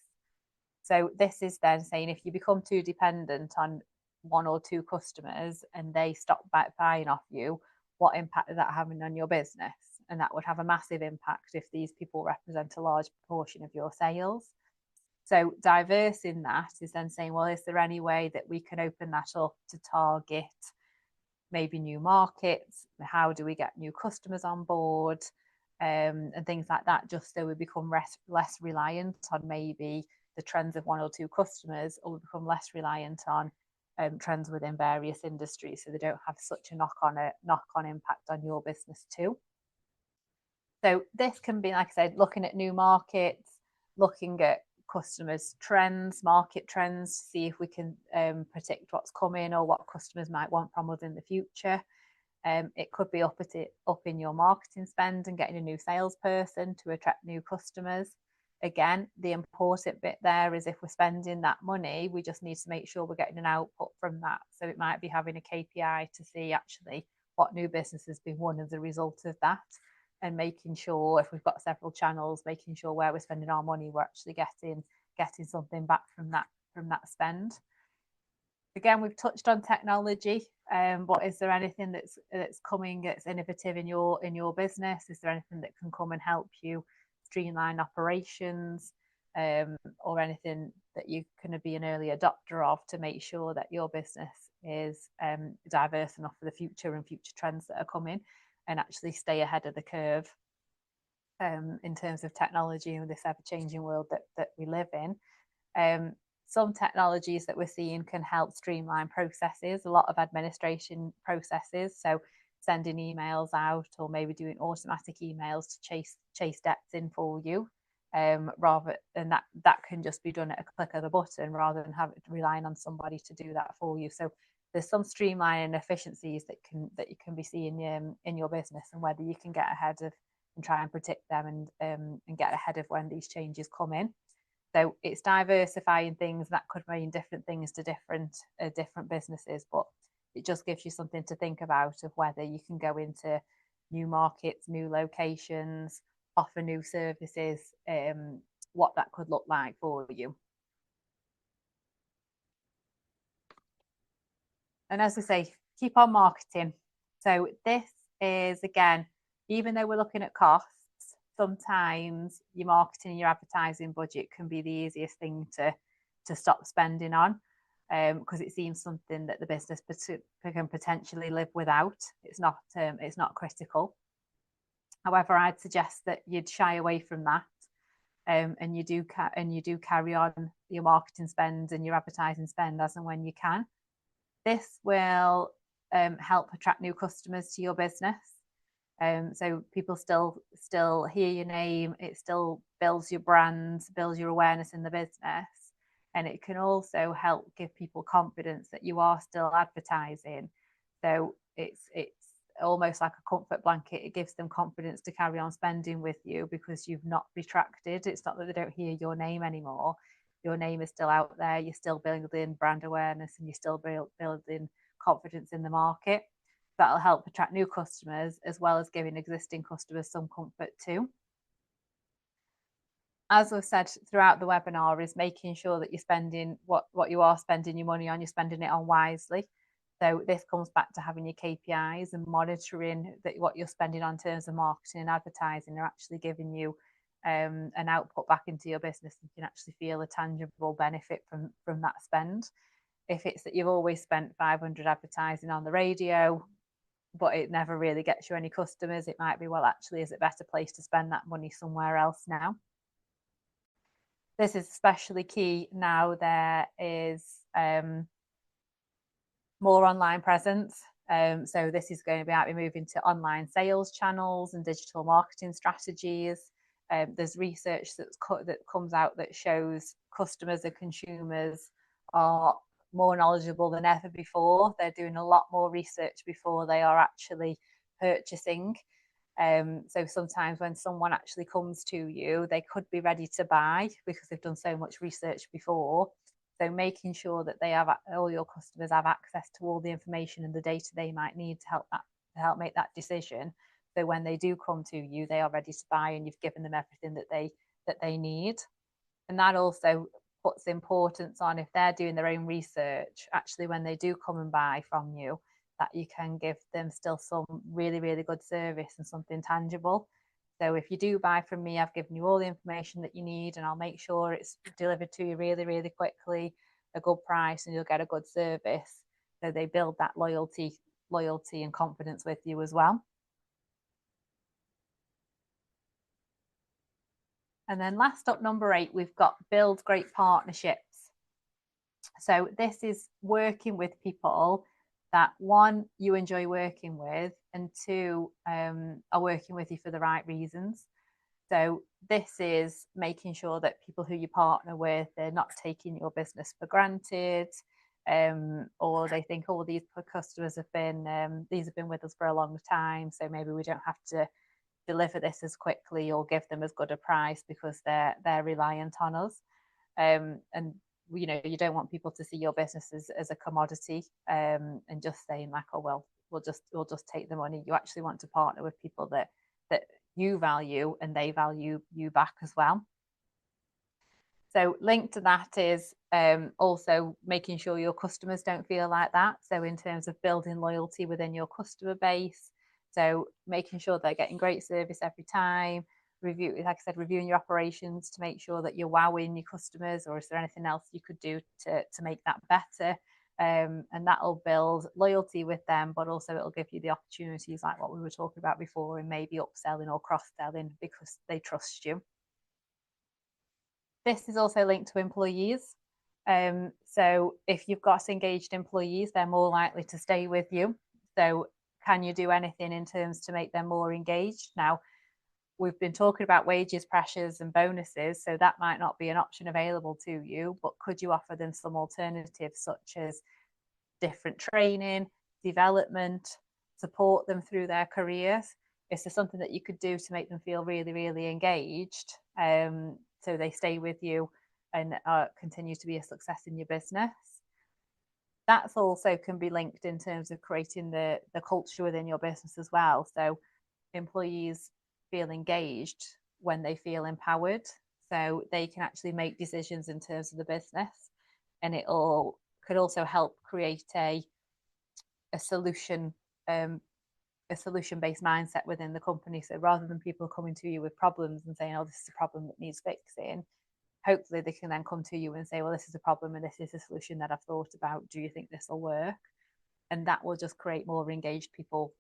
So this is then saying if you become too dependent on one or two customers and they stop buying off you, what impact is that having on your business? And that would have a massive impact if these people represent a large proportion of your sales. So diversing that is then saying, well, is there any way that we can open that up to target maybe new markets? How do we get new customers on board, and things like that, just so we become less reliant on maybe the trends of one or two customers, or we become less reliant on trends within various industries, so they don't have such a knock-on impact on your business too. So this can be, like I said, looking at new markets, looking at customers' trends, market trends, to see if we can predict what's coming or what customers might want from us in the future. It could be up in your marketing spend and getting a new salesperson to attract new customers. Again, the important bit there is if we're spending that money, we just need to make sure we're getting an output from that. So it might be having a KPI to see actually what new business has been won as a result of that, and making sure if we've got several channels, making sure where we're spending our money, we're actually getting something back from that spend. Again, we've touched on technology, but is there anything that's coming that's innovative in your business? Is there anything that can come and help you streamline operations, or anything that you can be an early adopter of to make sure that your business is diverse enough for the future and future trends that are coming, and actually stay ahead of the curve in terms of technology in this ever-changing world that we live in. Some technologies that we're seeing can help streamline processes, a lot of administration processes. So sending emails out, or maybe doing automatic emails to chase debts in for you, rather than that can just be done at a click of the button, rather than relying on somebody to do that for you. So there's some streamlining efficiencies that you can be seeing in your business, and whether you can get ahead of and try and predict them and get ahead of when these changes come in. So it's diversifying things that could mean different things to different businesses, but it just gives you something to think about of whether you can go into new markets, new locations, offer new services, what that could look like for you. And as I say, keep on marketing. So this is, again, even though we're looking at costs, sometimes your marketing and your advertising budget can be the easiest thing to stop spending on, because it seems something that the business can potentially live without. It's not critical. However, I'd suggest that you'd shy away from that, and you do carry on your marketing spend and your advertising spend as and when you can. This will help attract new customers to your business. So people still hear your name, it still builds your brand, builds your awareness in the business, and it can also help give people confidence that you are still advertising. So it's almost like a comfort blanket. It gives them confidence to carry on spending with you because you've not retracted. It's not that they don't hear your name anymore. Your name is still out there. You're still building brand awareness, and you're still building confidence in the market. That'll help attract new customers as well as giving existing customers some comfort too. As we've said throughout the webinar, is making sure that you're spending what you are spending your money on, you're spending it on wisely. So this comes back to having your KPIs and monitoring that what you're spending on in terms of marketing and advertising are actually giving you an output back into your business. You can actually feel a tangible benefit from that spend. If it's that you've always spent 500 advertising on the radio, but it never really gets you any customers, it might be, well, actually, is it a better place to spend that money somewhere else now? This is especially key now there is more online presence. So this is going to be moving to online sales channels and digital marketing strategies. There's research that comes out that shows customers and consumers are more knowledgeable than ever before. They're doing a lot more research before they are actually purchasing. So sometimes when someone actually comes to you, they could be ready to buy because they've done so much research before. So making sure that all your customers have access to all the information and the data they might need to help make that decision. So when they do come to you, they are ready to buy and you've given them everything that they need. And that also puts importance on, if they're doing their own research, actually when they do come and buy from you, that you can give them still some really, really good service and something tangible. So if you do buy from me, I've given you all the information that you need and I'll make sure it's delivered to you really, really quickly, a good price, and you'll get a good service. So they build that loyalty and confidence with you as well. And then last up, number 8, we've got build great partnerships. So this is working with people that, one, you enjoy working with, and 2, are working with you for the right reasons. So this is making sure that people who you partner with, they're not taking your business for granted, or they think, oh, these customers have been with us for a long time, so maybe we don't have to deliver this as quickly or give them as good a price because they're reliant on us. And you don't want people to see your business as a commodity, and just saying like, oh well, we'll just take the money. You actually want to partner with people that you value and they value you back as well. So linked to that is also making sure your customers don't feel like that. So in terms of building loyalty within your customer base, so making sure they're getting great service every time. Like I said, reviewing your operations to make sure that you're wowing your customers, or is there anything else you could do to make that better? And that'll build loyalty with them, but also it'll give you the opportunities like what we were talking about before, and maybe upselling or cross-selling because they trust you. This is also linked to employees. So if you've got engaged employees, they're more likely to stay with you. So can you do anything in terms to make them more engaged? Now, we've been talking about wages, pressures and bonuses, so that might not be an option available to you, but could you offer them some alternatives such as different training, development, support them through their careers? Is there something that you could do to make them feel really, really engaged, so they stay with you and continue to be a success in your business? That's also can be linked in terms of creating the culture within your business as well. So employees feel engaged when they feel empowered, so they can actually make decisions in terms of the business, and it all could also help create a solution based mindset within the company. So rather than people coming to you with problems and saying, oh, this is a problem that needs fixing, hopefully they can then come to you and say, well, this is a problem and this is a solution that I've thought about, do you think this will work? And that will just create more engaged people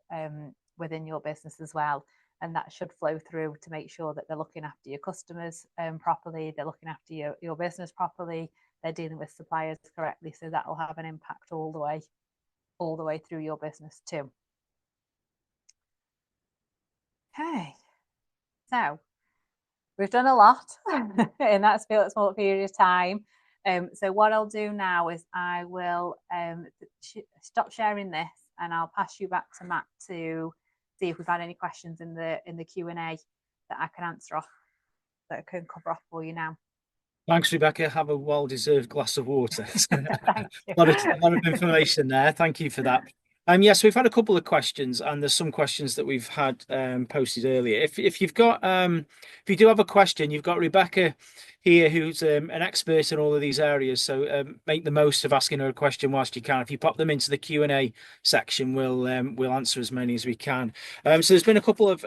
within your business as well. And that should flow through to make sure that they're looking after your customers properly, they're looking after your business properly, they're dealing with suppliers correctly. So that will have an impact all the way through your business too. Okay, so we've done a lot in that small period of time. So what I'll do now is I will stop sharing this, and I'll pass you back to Matt to see if we've had any questions in the Q&A that I can answer off, that I can cover off for you now. Thanks, Rebecca. Have a well-deserved glass of water. Thank you. A lot of information there. Thank you for that. Yes, we've had a couple of questions, and there's some questions that we've had posted earlier. If you've got if you do have a question, you've got Rebecca here, who's an expert in all of these areas. So make the most of asking her a question whilst you can. If you pop them into the Q&A section, we'll answer as many as we can. So there's been a couple of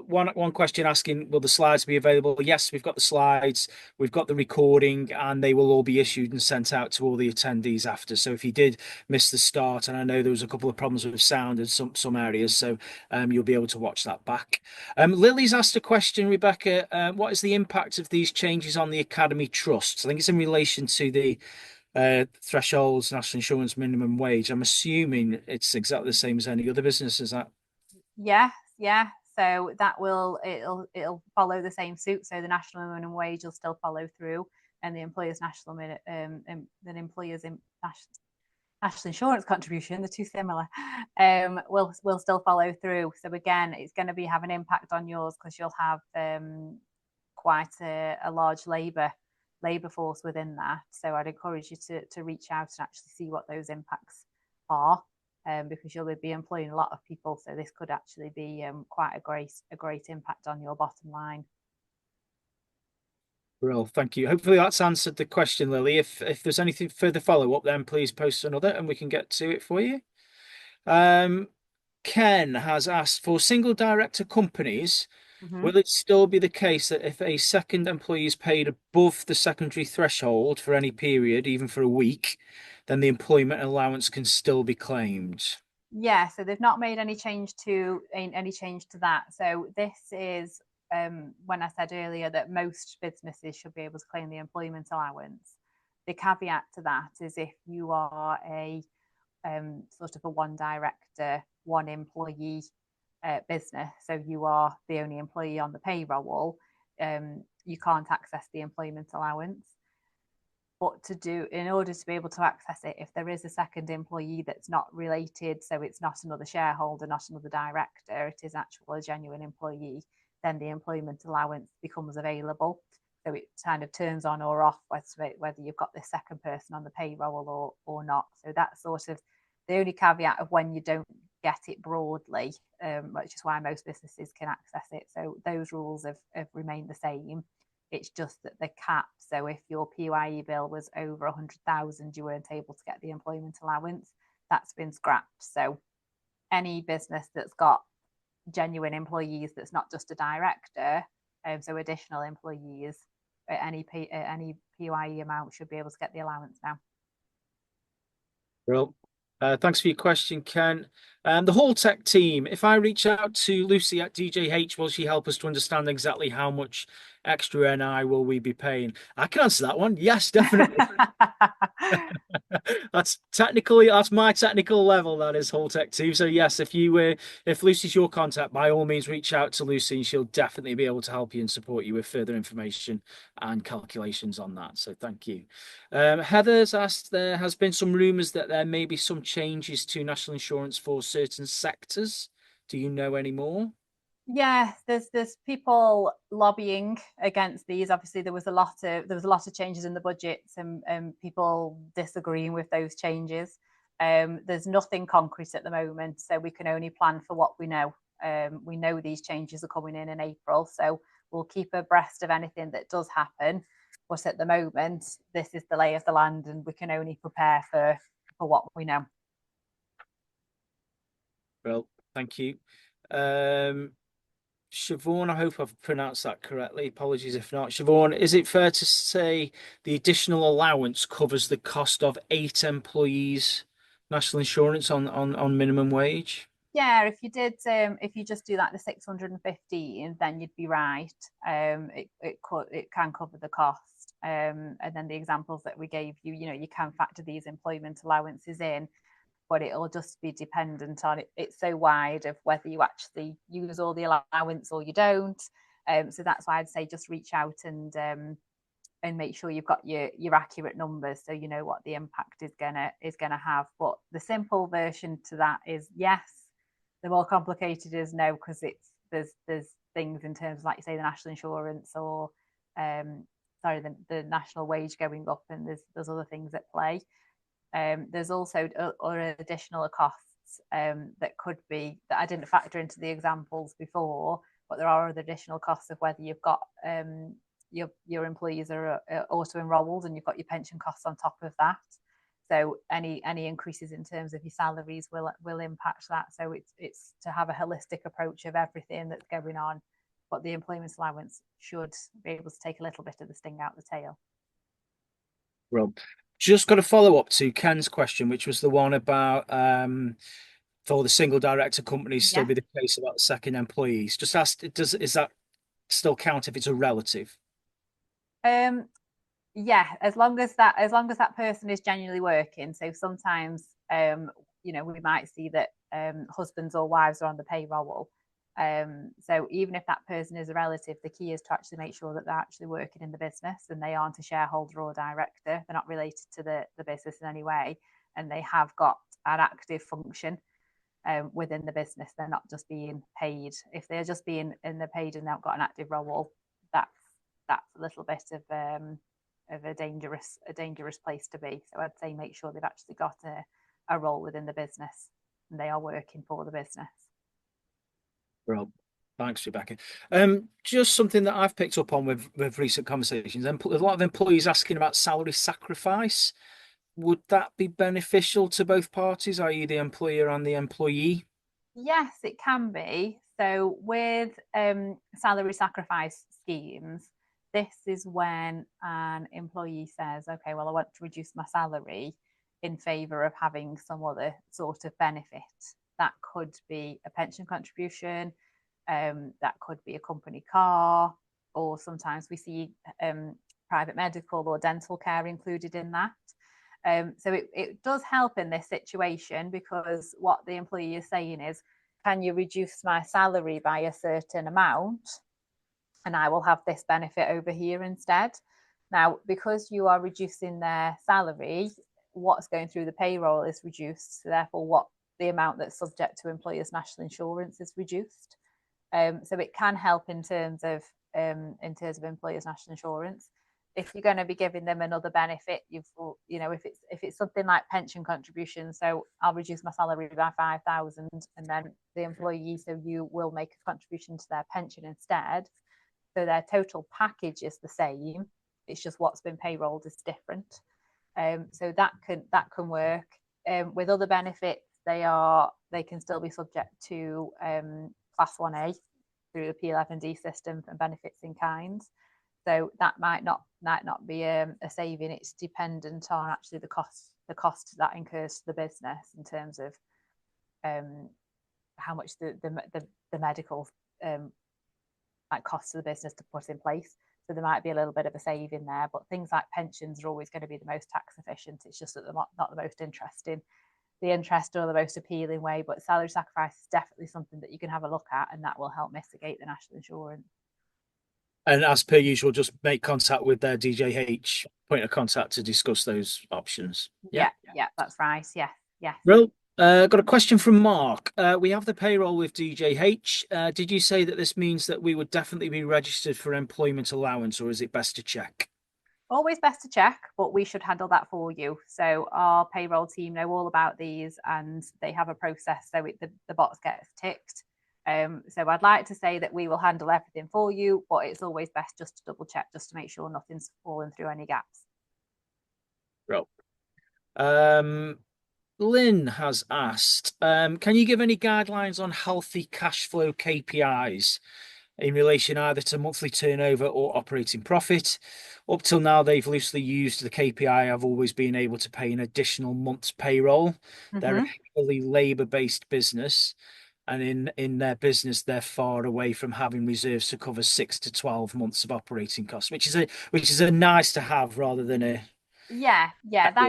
one question asking, will the slides be available? Yes, we've got the slides, we've got the recording, and they will all be issued and sent out to all the attendees after. So if you did miss the start, and I know there was a couple of problems with sound in some areas, so you'll be able to watch that back. Lily's asked a question, Rebecca. What is the impact of these changes on the Academy Trusts? I think it's in relation to the thresholds, national insurance minimum wage. I'm assuming it's exactly the same as any other business, is that? Yes, yeah. So that it'll follow the same suit. So the national minimum wage will still follow through, and the employer's national national insurance contribution, the two similar, will still follow through. So again, it's going to have an impact on yours because you'll have quite a large labour force within that. So I'd encourage you to reach out and actually see what those impacts are. Because you'll be employing a lot of people, so this could actually be quite a great impact on your bottom line. Well, thank you. Hopefully that's answered the question, Lily. If there's anything further follow-up, then please post another and we can get to it for you. Ken has asked, for single director companies, will it still be the case that if a second employee is paid above the secondary threshold for any period, even for a week, then the employment allowance can still be claimed? Yeah, so they've not made any change to that. So this is when I said earlier that most businesses should be able to claim the employment allowance. The caveat to that is if you are a sort of a one director, one employee business, so you are the only employee on the payroll, you can't access the employment allowance. But in order to be able to access it, if there is a second employee that's not related, so it's not another shareholder, not another director, it is actually a genuine employee, then the employment allowance becomes available. So it kind of turns on or off whether you've got this second person on the payroll or not. So that's sort of the only caveat of when you don't get it broadly, which is why most businesses can access it. So those rules have remained the same. It's just that the cap, so if your PYE bill was over 100,000, you weren't able to get the employment allowance. That's been scrapped. So any business that's got genuine employees, that's not just a director, so additional employees, any PYE amount should be able to get the allowance now. Well, thanks for your question, Ken. The whole tech team, if I reach out to Lucy at DJH, will she help us to understand exactly how much extra NI will we be paying? I can answer that one. Yes, definitely. That's my technical level, that is whole tech team. So yes, if Lucy's your contact, by all means reach out to Lucy and she'll definitely be able to help you and support you with further information and calculations on that. So thank you. Heather's asked, there has been some rumours that there may be some changes to national insurance for certain sectors. Do you know any more? Yeah, there's people lobbying against these. Obviously, there was a lot of changes in the budgets and people disagreeing with those changes. There's nothing concrete at the moment, so we can only plan for what we know. We know these changes are coming in April, so we'll keep abreast of anything that does happen. But at the moment, this is the lay of the land, and we can only prepare for what we know. Well, thank you. Siobhan, I hope I've pronounced that correctly. Apologies if not. Siobhan, is it fair to say the additional allowance covers the cost of 8 employees' national insurance on minimum wage? Yeah, if you just do that, the 615, then you'd be right. It can cover the cost. And then the examples that we gave you, you can factor these employment allowances in, but it'll just be dependent on it. It's so wide of whether you actually use all the allowance or you don't. So that's why I'd say just reach out and make sure you've got your accurate numbers so you know what the impact is gonna have. But the simple version to that is yes. The more complicated is no, because there's things in terms of, like you say, the national insurance or the national wage going up, and there's other things at play. There's also other additional costs that could be, that I didn't factor into the examples before, but there are other additional costs of whether you've got your employees are auto enrolled and you've got your pension costs on top of that. So any increases in terms of your salaries will impact that. So it's to have a holistic approach of everything that's going on, but the employment allowance should be able to take a little bit of the sting out the tail. Well, just got a follow up to Ken's question, which was the one about for the single director companies still be the case about the second employees. Just asked, is that still count if it's a relative? Yeah, as long as that person is genuinely working. So sometimes we might see that husbands or wives are on the payroll. So even if that person is a relative, the key is to actually make sure that they're actually working in the business and they aren't a shareholder or director. They're not related to the business in any way, and they have got an active function within the business. They're not just being paid. If they're just being in the paid and they've got an active role, that's a little bit of a dangerous place to be. So I'd say make sure they've actually got a role within the business and they are working for the business. Well, thanks, Rebecca. Just something that I've picked up on with recent conversations, a lot of employees asking about salary sacrifice. Would that be beneficial to both parties, i.e. the employer and the employee? Yes, it can be. So with salary sacrifice schemes, this is when an employee says, okay, well, I want to reduce my salary in favour of having some other sort of benefit. That could be a pension contribution, that could be a company car, or sometimes we see private medical or dental care included in that. So it does help in this situation, because what the employee is saying is, can you reduce my salary by a certain amount and I will have this benefit over here instead? Now, because you are reducing their salary, what's going through the payroll is reduced. So therefore, the amount that's subject to employers' national insurance is reduced. So it can help in terms of employers' national insurance. If you're going to be giving them another benefit, if it's something like pension contribution, so I'll reduce my salary by 5,000, and then the employee, so you will make a contribution to their pension instead. So their total package is the same. It's just what's been payrolled is different. So that can work. With other benefits, they can still be subject to Class 1A through the P11D system and benefits in kind. So that might not be a saving. It's dependent on actually the cost that incurs to the business in terms of how much the medical cost to the business to put in place. So there might be a little bit of a saving there, but things like pensions are always going to be the most tax efficient. It's just that they're not the most interesting, the interest or the most appealing way. But salary sacrifice is definitely something that you can have a look at, and that will help mitigate the national insurance. And as per usual, just make contact with their DJH point of contact to discuss those options. Yeah, that's right. Yeah. Well, got a question from Mark. We have the payroll with DJH. Did you say that this means that we would definitely be registered for employment allowance, or is it best to check? Always best to check, but we should handle that for you. So our payroll team know all about these, and they have a process, so the box gets ticked. So I'd like to say that we will handle everything for you, but it's always best just to double check, just to make sure nothing's fallen through any gaps. Well, Lynn has asked, can you give any guidelines on healthy cash flow KPIs in relation either to monthly turnover or operating profit? Up till now, they've loosely used the KPI. I've always been able to pay an additional month's payroll. They're a heavily labour-based business, and in their business, they're far away from having reserves to cover 6 to 12 months of operating costs, which is a nice to have rather than a that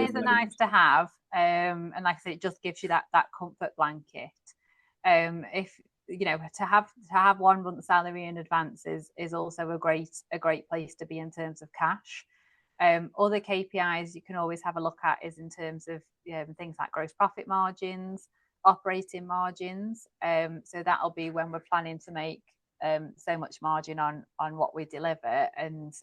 is a nice to have. And like I said, it just gives you that comfort blanket. If to have 1 month's salary in advance is also a great place to be in terms of cash. Other KPIs you can always have a look at is in terms of things like gross profit margins, operating margins. So that'll be when we're planning to make so much margin on what we deliver, and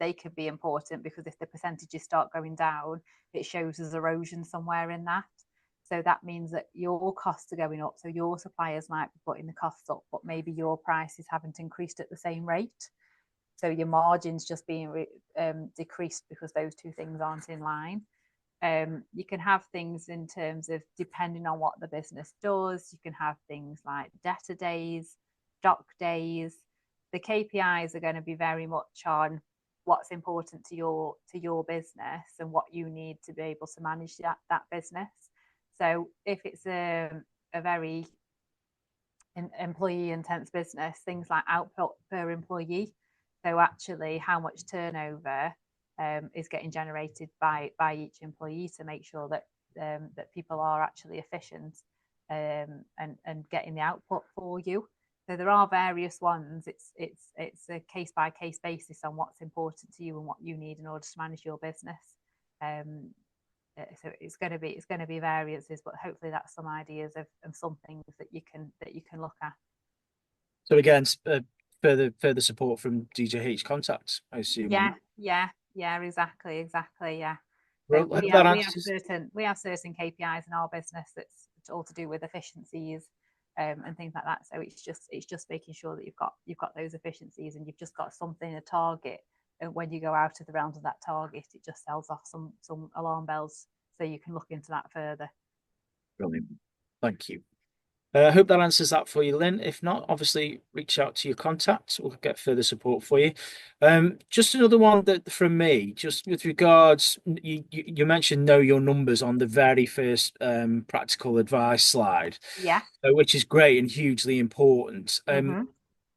they could be important, because if the percentages start going down, it shows there's erosion somewhere in that. So that means that your costs are going up. So your suppliers might be putting the costs up, but maybe your prices haven't increased at the same rate. So your margins just being decreased because those two things aren't in line. You can have things in terms of, depending on what the business does, you can have things like debtor days, stock days. The KPIs are going to be very much on what's important to your business and what you need to be able to manage that business. So if it's a very employee intense business, things like output per employee, so actually how much turnover is getting generated by each employee, to make sure that that people are actually efficient and getting the output for you. So there are various ones. It's a case by case basis on what's important to you and what you need in order to manage your business. So it's going to be variances, but hopefully that's some ideas of some things that you can look at. So again, further support from DJH contacts, I assume. Yeah, exactly, yeah. Well, So we have certain KPIs in our business that's all to do with efficiencies and things like that. So it's just making sure that you've got those efficiencies, and you've just got something, a target. And when you go out of the round of that target, it just sells off some alarm bells, so you can look into that further. Brilliant. Thank you. I hope that answers that for you, Lynn. If not, obviously reach out to your contacts. We'll get further support for you. Just another one that from me, just with regards, you mentioned know your numbers on the very first practical advice slide, Yeah. Which is great and hugely important. Mm-hmm.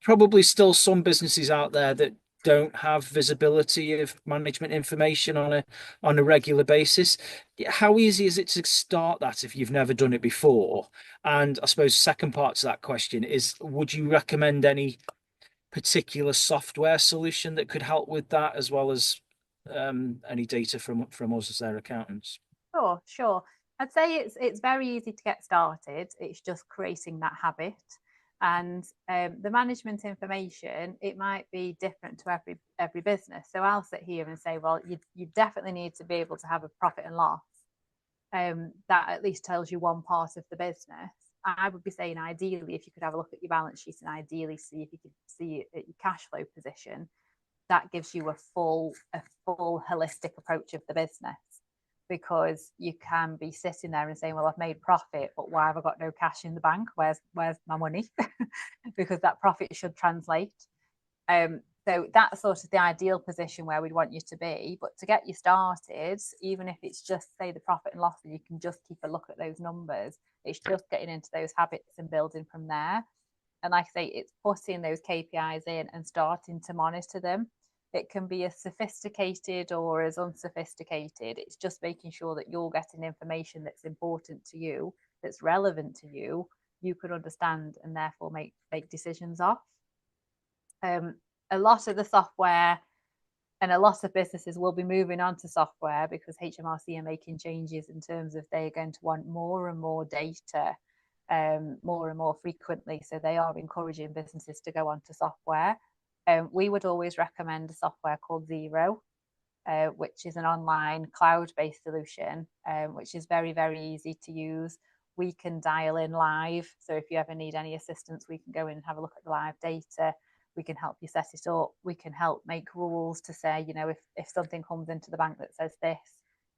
Probably still some businesses out there that don't have visibility of management information on a regular basis. How easy is it to start that if you've never done it before? And I suppose second part to that question is, would you recommend any particular software solution that could help with that, as well as any data from us as their accountants? Sure. I'd say it's very easy to get started. It's just creating that habit. And the management information, it might be different to every business. So I'll sit here and say, well, you definitely need to be able to have a profit and loss that at least tells you one part of the business. I would be saying, ideally, if you could have a look at your balance sheet and ideally see if you could see your cash flow position, that gives you a full holistic approach of the business. Because you can be sitting there and saying, well, I've made profit, but why have I got no cash in the bank? Where's my money? Because that profit should translate. So that's sort of the ideal position where we'd want you to be. But to get you started, even if it's just, say, the profit and loss, and you can just keep a look at those numbers, it's just getting into those habits and building from there. And like I say, it's putting those KPIs in and starting to monitor them. It can be as sophisticated or as unsophisticated. It's just making sure that you're getting information that's important to you, that's relevant to you, you could understand and therefore make decisions off. A lot of the software and a lot of businesses will be moving on to software because HMRC are making changes in terms of they're going to want more and more data more and more frequently. So they are encouraging businesses to go on to software. We would always recommend a software called Xero, which is an online cloud-based solution, which is very, very easy to use. We can dial in live. So if you ever need any assistance, we can go in and have a look at the live data. We can help you set it up. We can help make rules to say, you know, if something comes into the bank that says this,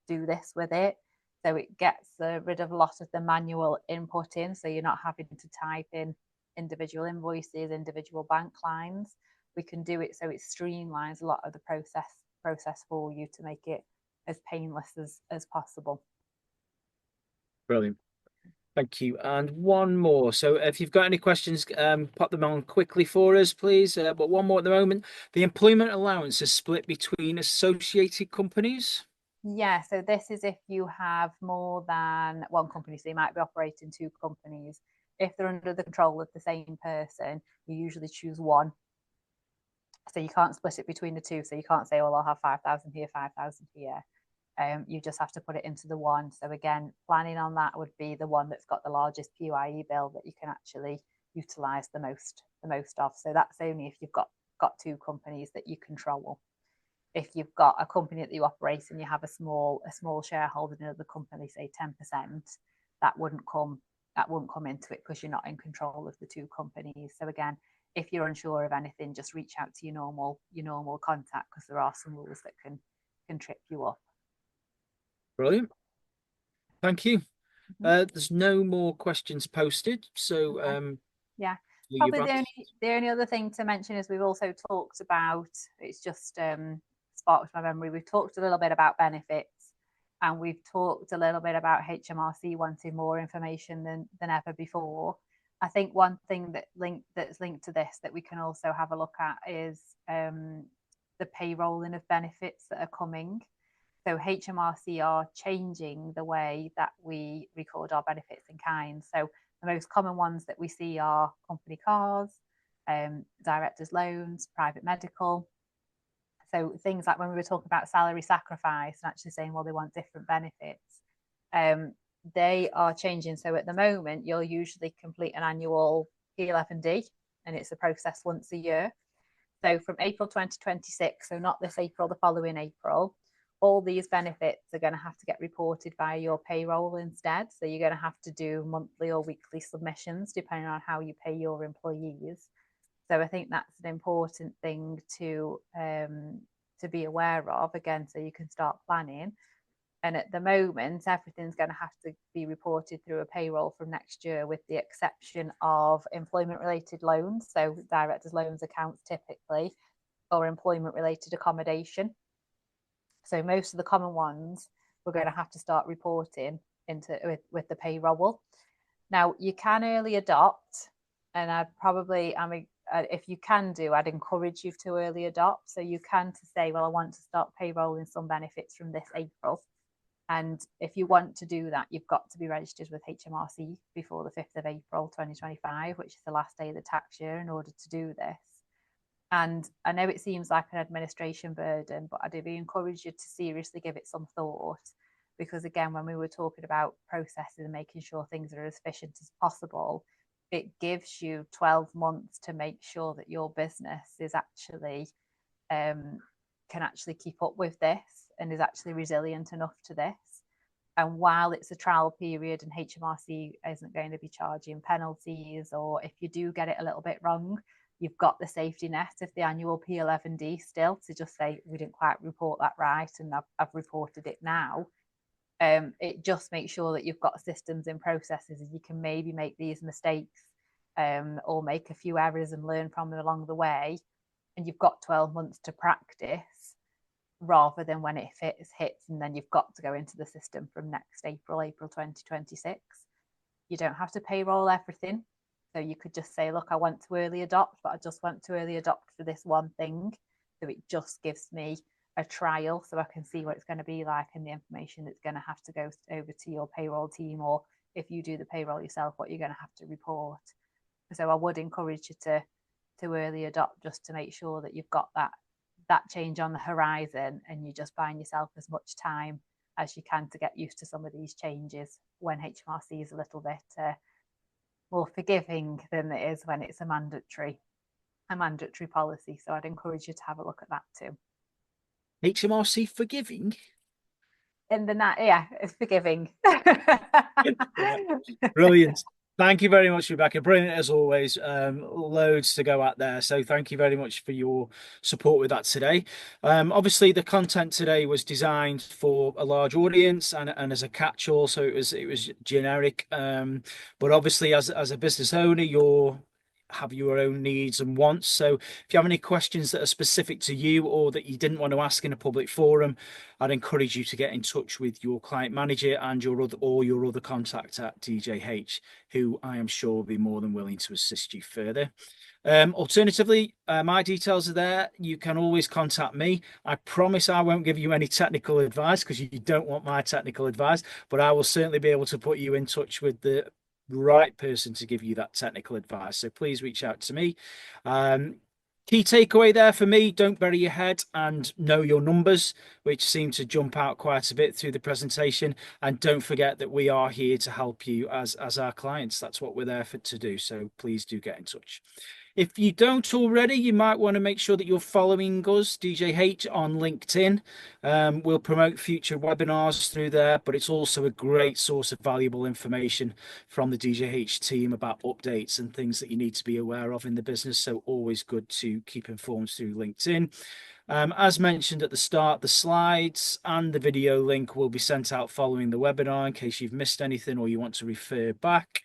do this with it. So it gets rid of a lot of the manual input in. So you're not having to type in individual invoices, individual bank lines. We can do it so it streamlines a lot of the process for you to make it as painless as possible. Brilliant. Thank you. And one more. So if you've got any questions, pop them on quickly for us, please. But one more at the moment. The employment allowance is split between associated companies. Yeah, so this is if you have more than one company, so you might be operating two companies. If they're under the control of the same person, you usually choose one. So you can't split it between the two. So you can't say, well, I'll have 5,000 here, 5,000 here. You just have to put it into the one. So again, planning on that would be the one that's got the largest PYE bill that you can actually utilize the most of. So that's only if you've got two companies that you control. if you've got a company that you operate and you have a small shareholder in another company, say 10%, that wouldn't come into it because you're not in control of the two companies. So again, if you're unsure of anything, just reach out to your normal contact, because there are some rules that can trip you up. Brilliant. Thank you. There's no more questions posted, so yeah. Probably the only other thing to mention is we've also talked about, it's just sparked my memory, we've talked a little bit about benefits, and we've talked a little bit about HMRC wanting more information than ever before. I think one thing that's linked to this that we can also have a look at is the payrolling of benefits that are coming. So HMRC are changing the way that we record our benefits in kind. So the most common ones that we see are company cars, directors' loans, private medical. So things like when we were talking about salary sacrifice and actually saying, well, they want different benefits, they are changing. So at the moment, you'll usually complete an annual P11D, and it's a process once a year. So from April 2026, so not this April, the following April, all these benefits are going to have to get reported via your payroll instead. So you're going to have to do monthly or weekly submissions depending on how you pay your employees. So I think that's an important thing to be aware of, again, so you can start planning. And at the moment, everything's going to have to be reported through a payroll from next year, with the exception of employment-related loans, so directors' loans accounts typically, or employment-related accommodation. So most of the common ones we're going to have to start reporting into with the payroll. Now, you can early adopt, and if you can I'd encourage you to early adopt. So you can to say, well, I want to start payrolling some benefits from this April. And if you want to do that, you've got to be registered with HMRC before the 5th of April 2025, which is the last day of the tax year, in order to do this. And I know it seems like an administration burden, but I'd encourage you to seriously give it some thought, because again, when we were talking about processes and making sure things are as efficient as possible, it gives you 12 months to make sure that your business is actually can actually keep up with this and is actually resilient enough to this. And while it's a trial period and HMRC isn't going to be charging penalties, or if you do get it a little bit wrong, you've got the safety net of the annual P11D still to just say, we didn't quite report that right, and I've reported it now. It just makes sure that you've got systems and processes, and you can maybe make these mistakes or make a few errors and learn from them along the way. And you've got 12 months to practice, rather than when it hits and then you've got to go into the system from next April 2026. You don't have to payroll everything. So you could just say, look, I want to early adopt, but I just want to early adopt for this one thing. So it just gives me a trial so I can see what it's going to be like, and the information that's going to have to go over to your payroll team, or if you do the payroll yourself, what you're going to have to report. So I would encourage you to early adopt, just to make sure that you've got that change on the horizon, and you're just buying yourself as much time as you can to get used to some of these changes when HMRC is a little bit more forgiving than it is when it's a mandatory policy. So I'd encourage you to have a look at that too. HMRC forgiving? It's forgiving. Brilliant. Thank you very much, Rebecca. Brilliant as always. Loads to go at there. So thank you very much for your support with that today. Obviously, the content today was designed for a large audience and as a catch-all, so it was generic. But obviously, as a business owner, you're have your own needs and wants. So if you have any questions that are specific to you or that you didn't want to ask in a public forum, I'd encourage you to get in touch with your client manager and your other contact at DJH, who I am sure will be more than willing to assist you further. Alternatively, my details are there. You can always contact me. I promise I won't give you any technical advice, because you don't want my technical advice, but I will certainly be able to put you in touch with the right person to give you that technical advice. So please reach out to me. Key takeaway there for me: don't bury your head and know your numbers, which seem to jump out quite a bit through the presentation. And don't forget that we are here to help you as our clients. That's what we're there to do. So please do get in touch. If you don't already, you might want to make sure that you're following us, DJH, on LinkedIn. We'll promote future webinars through there, but it's also a great source of valuable information from the DJH team about updates and things that you need to be aware of in the business. So always good to keep informed through LinkedIn. As mentioned at the start, the slides and the video link will be sent out following the webinar in case you've missed anything or you want to refer back.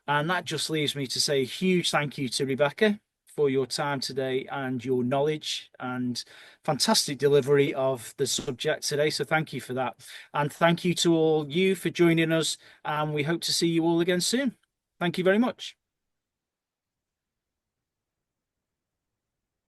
And that just leaves me to say a huge thank you to Rebecca for your time today and your knowledge and fantastic delivery of the subject today. So thank you for that. And thank you to all you for joining us. And we hope to see you all again soon. Thank you very much.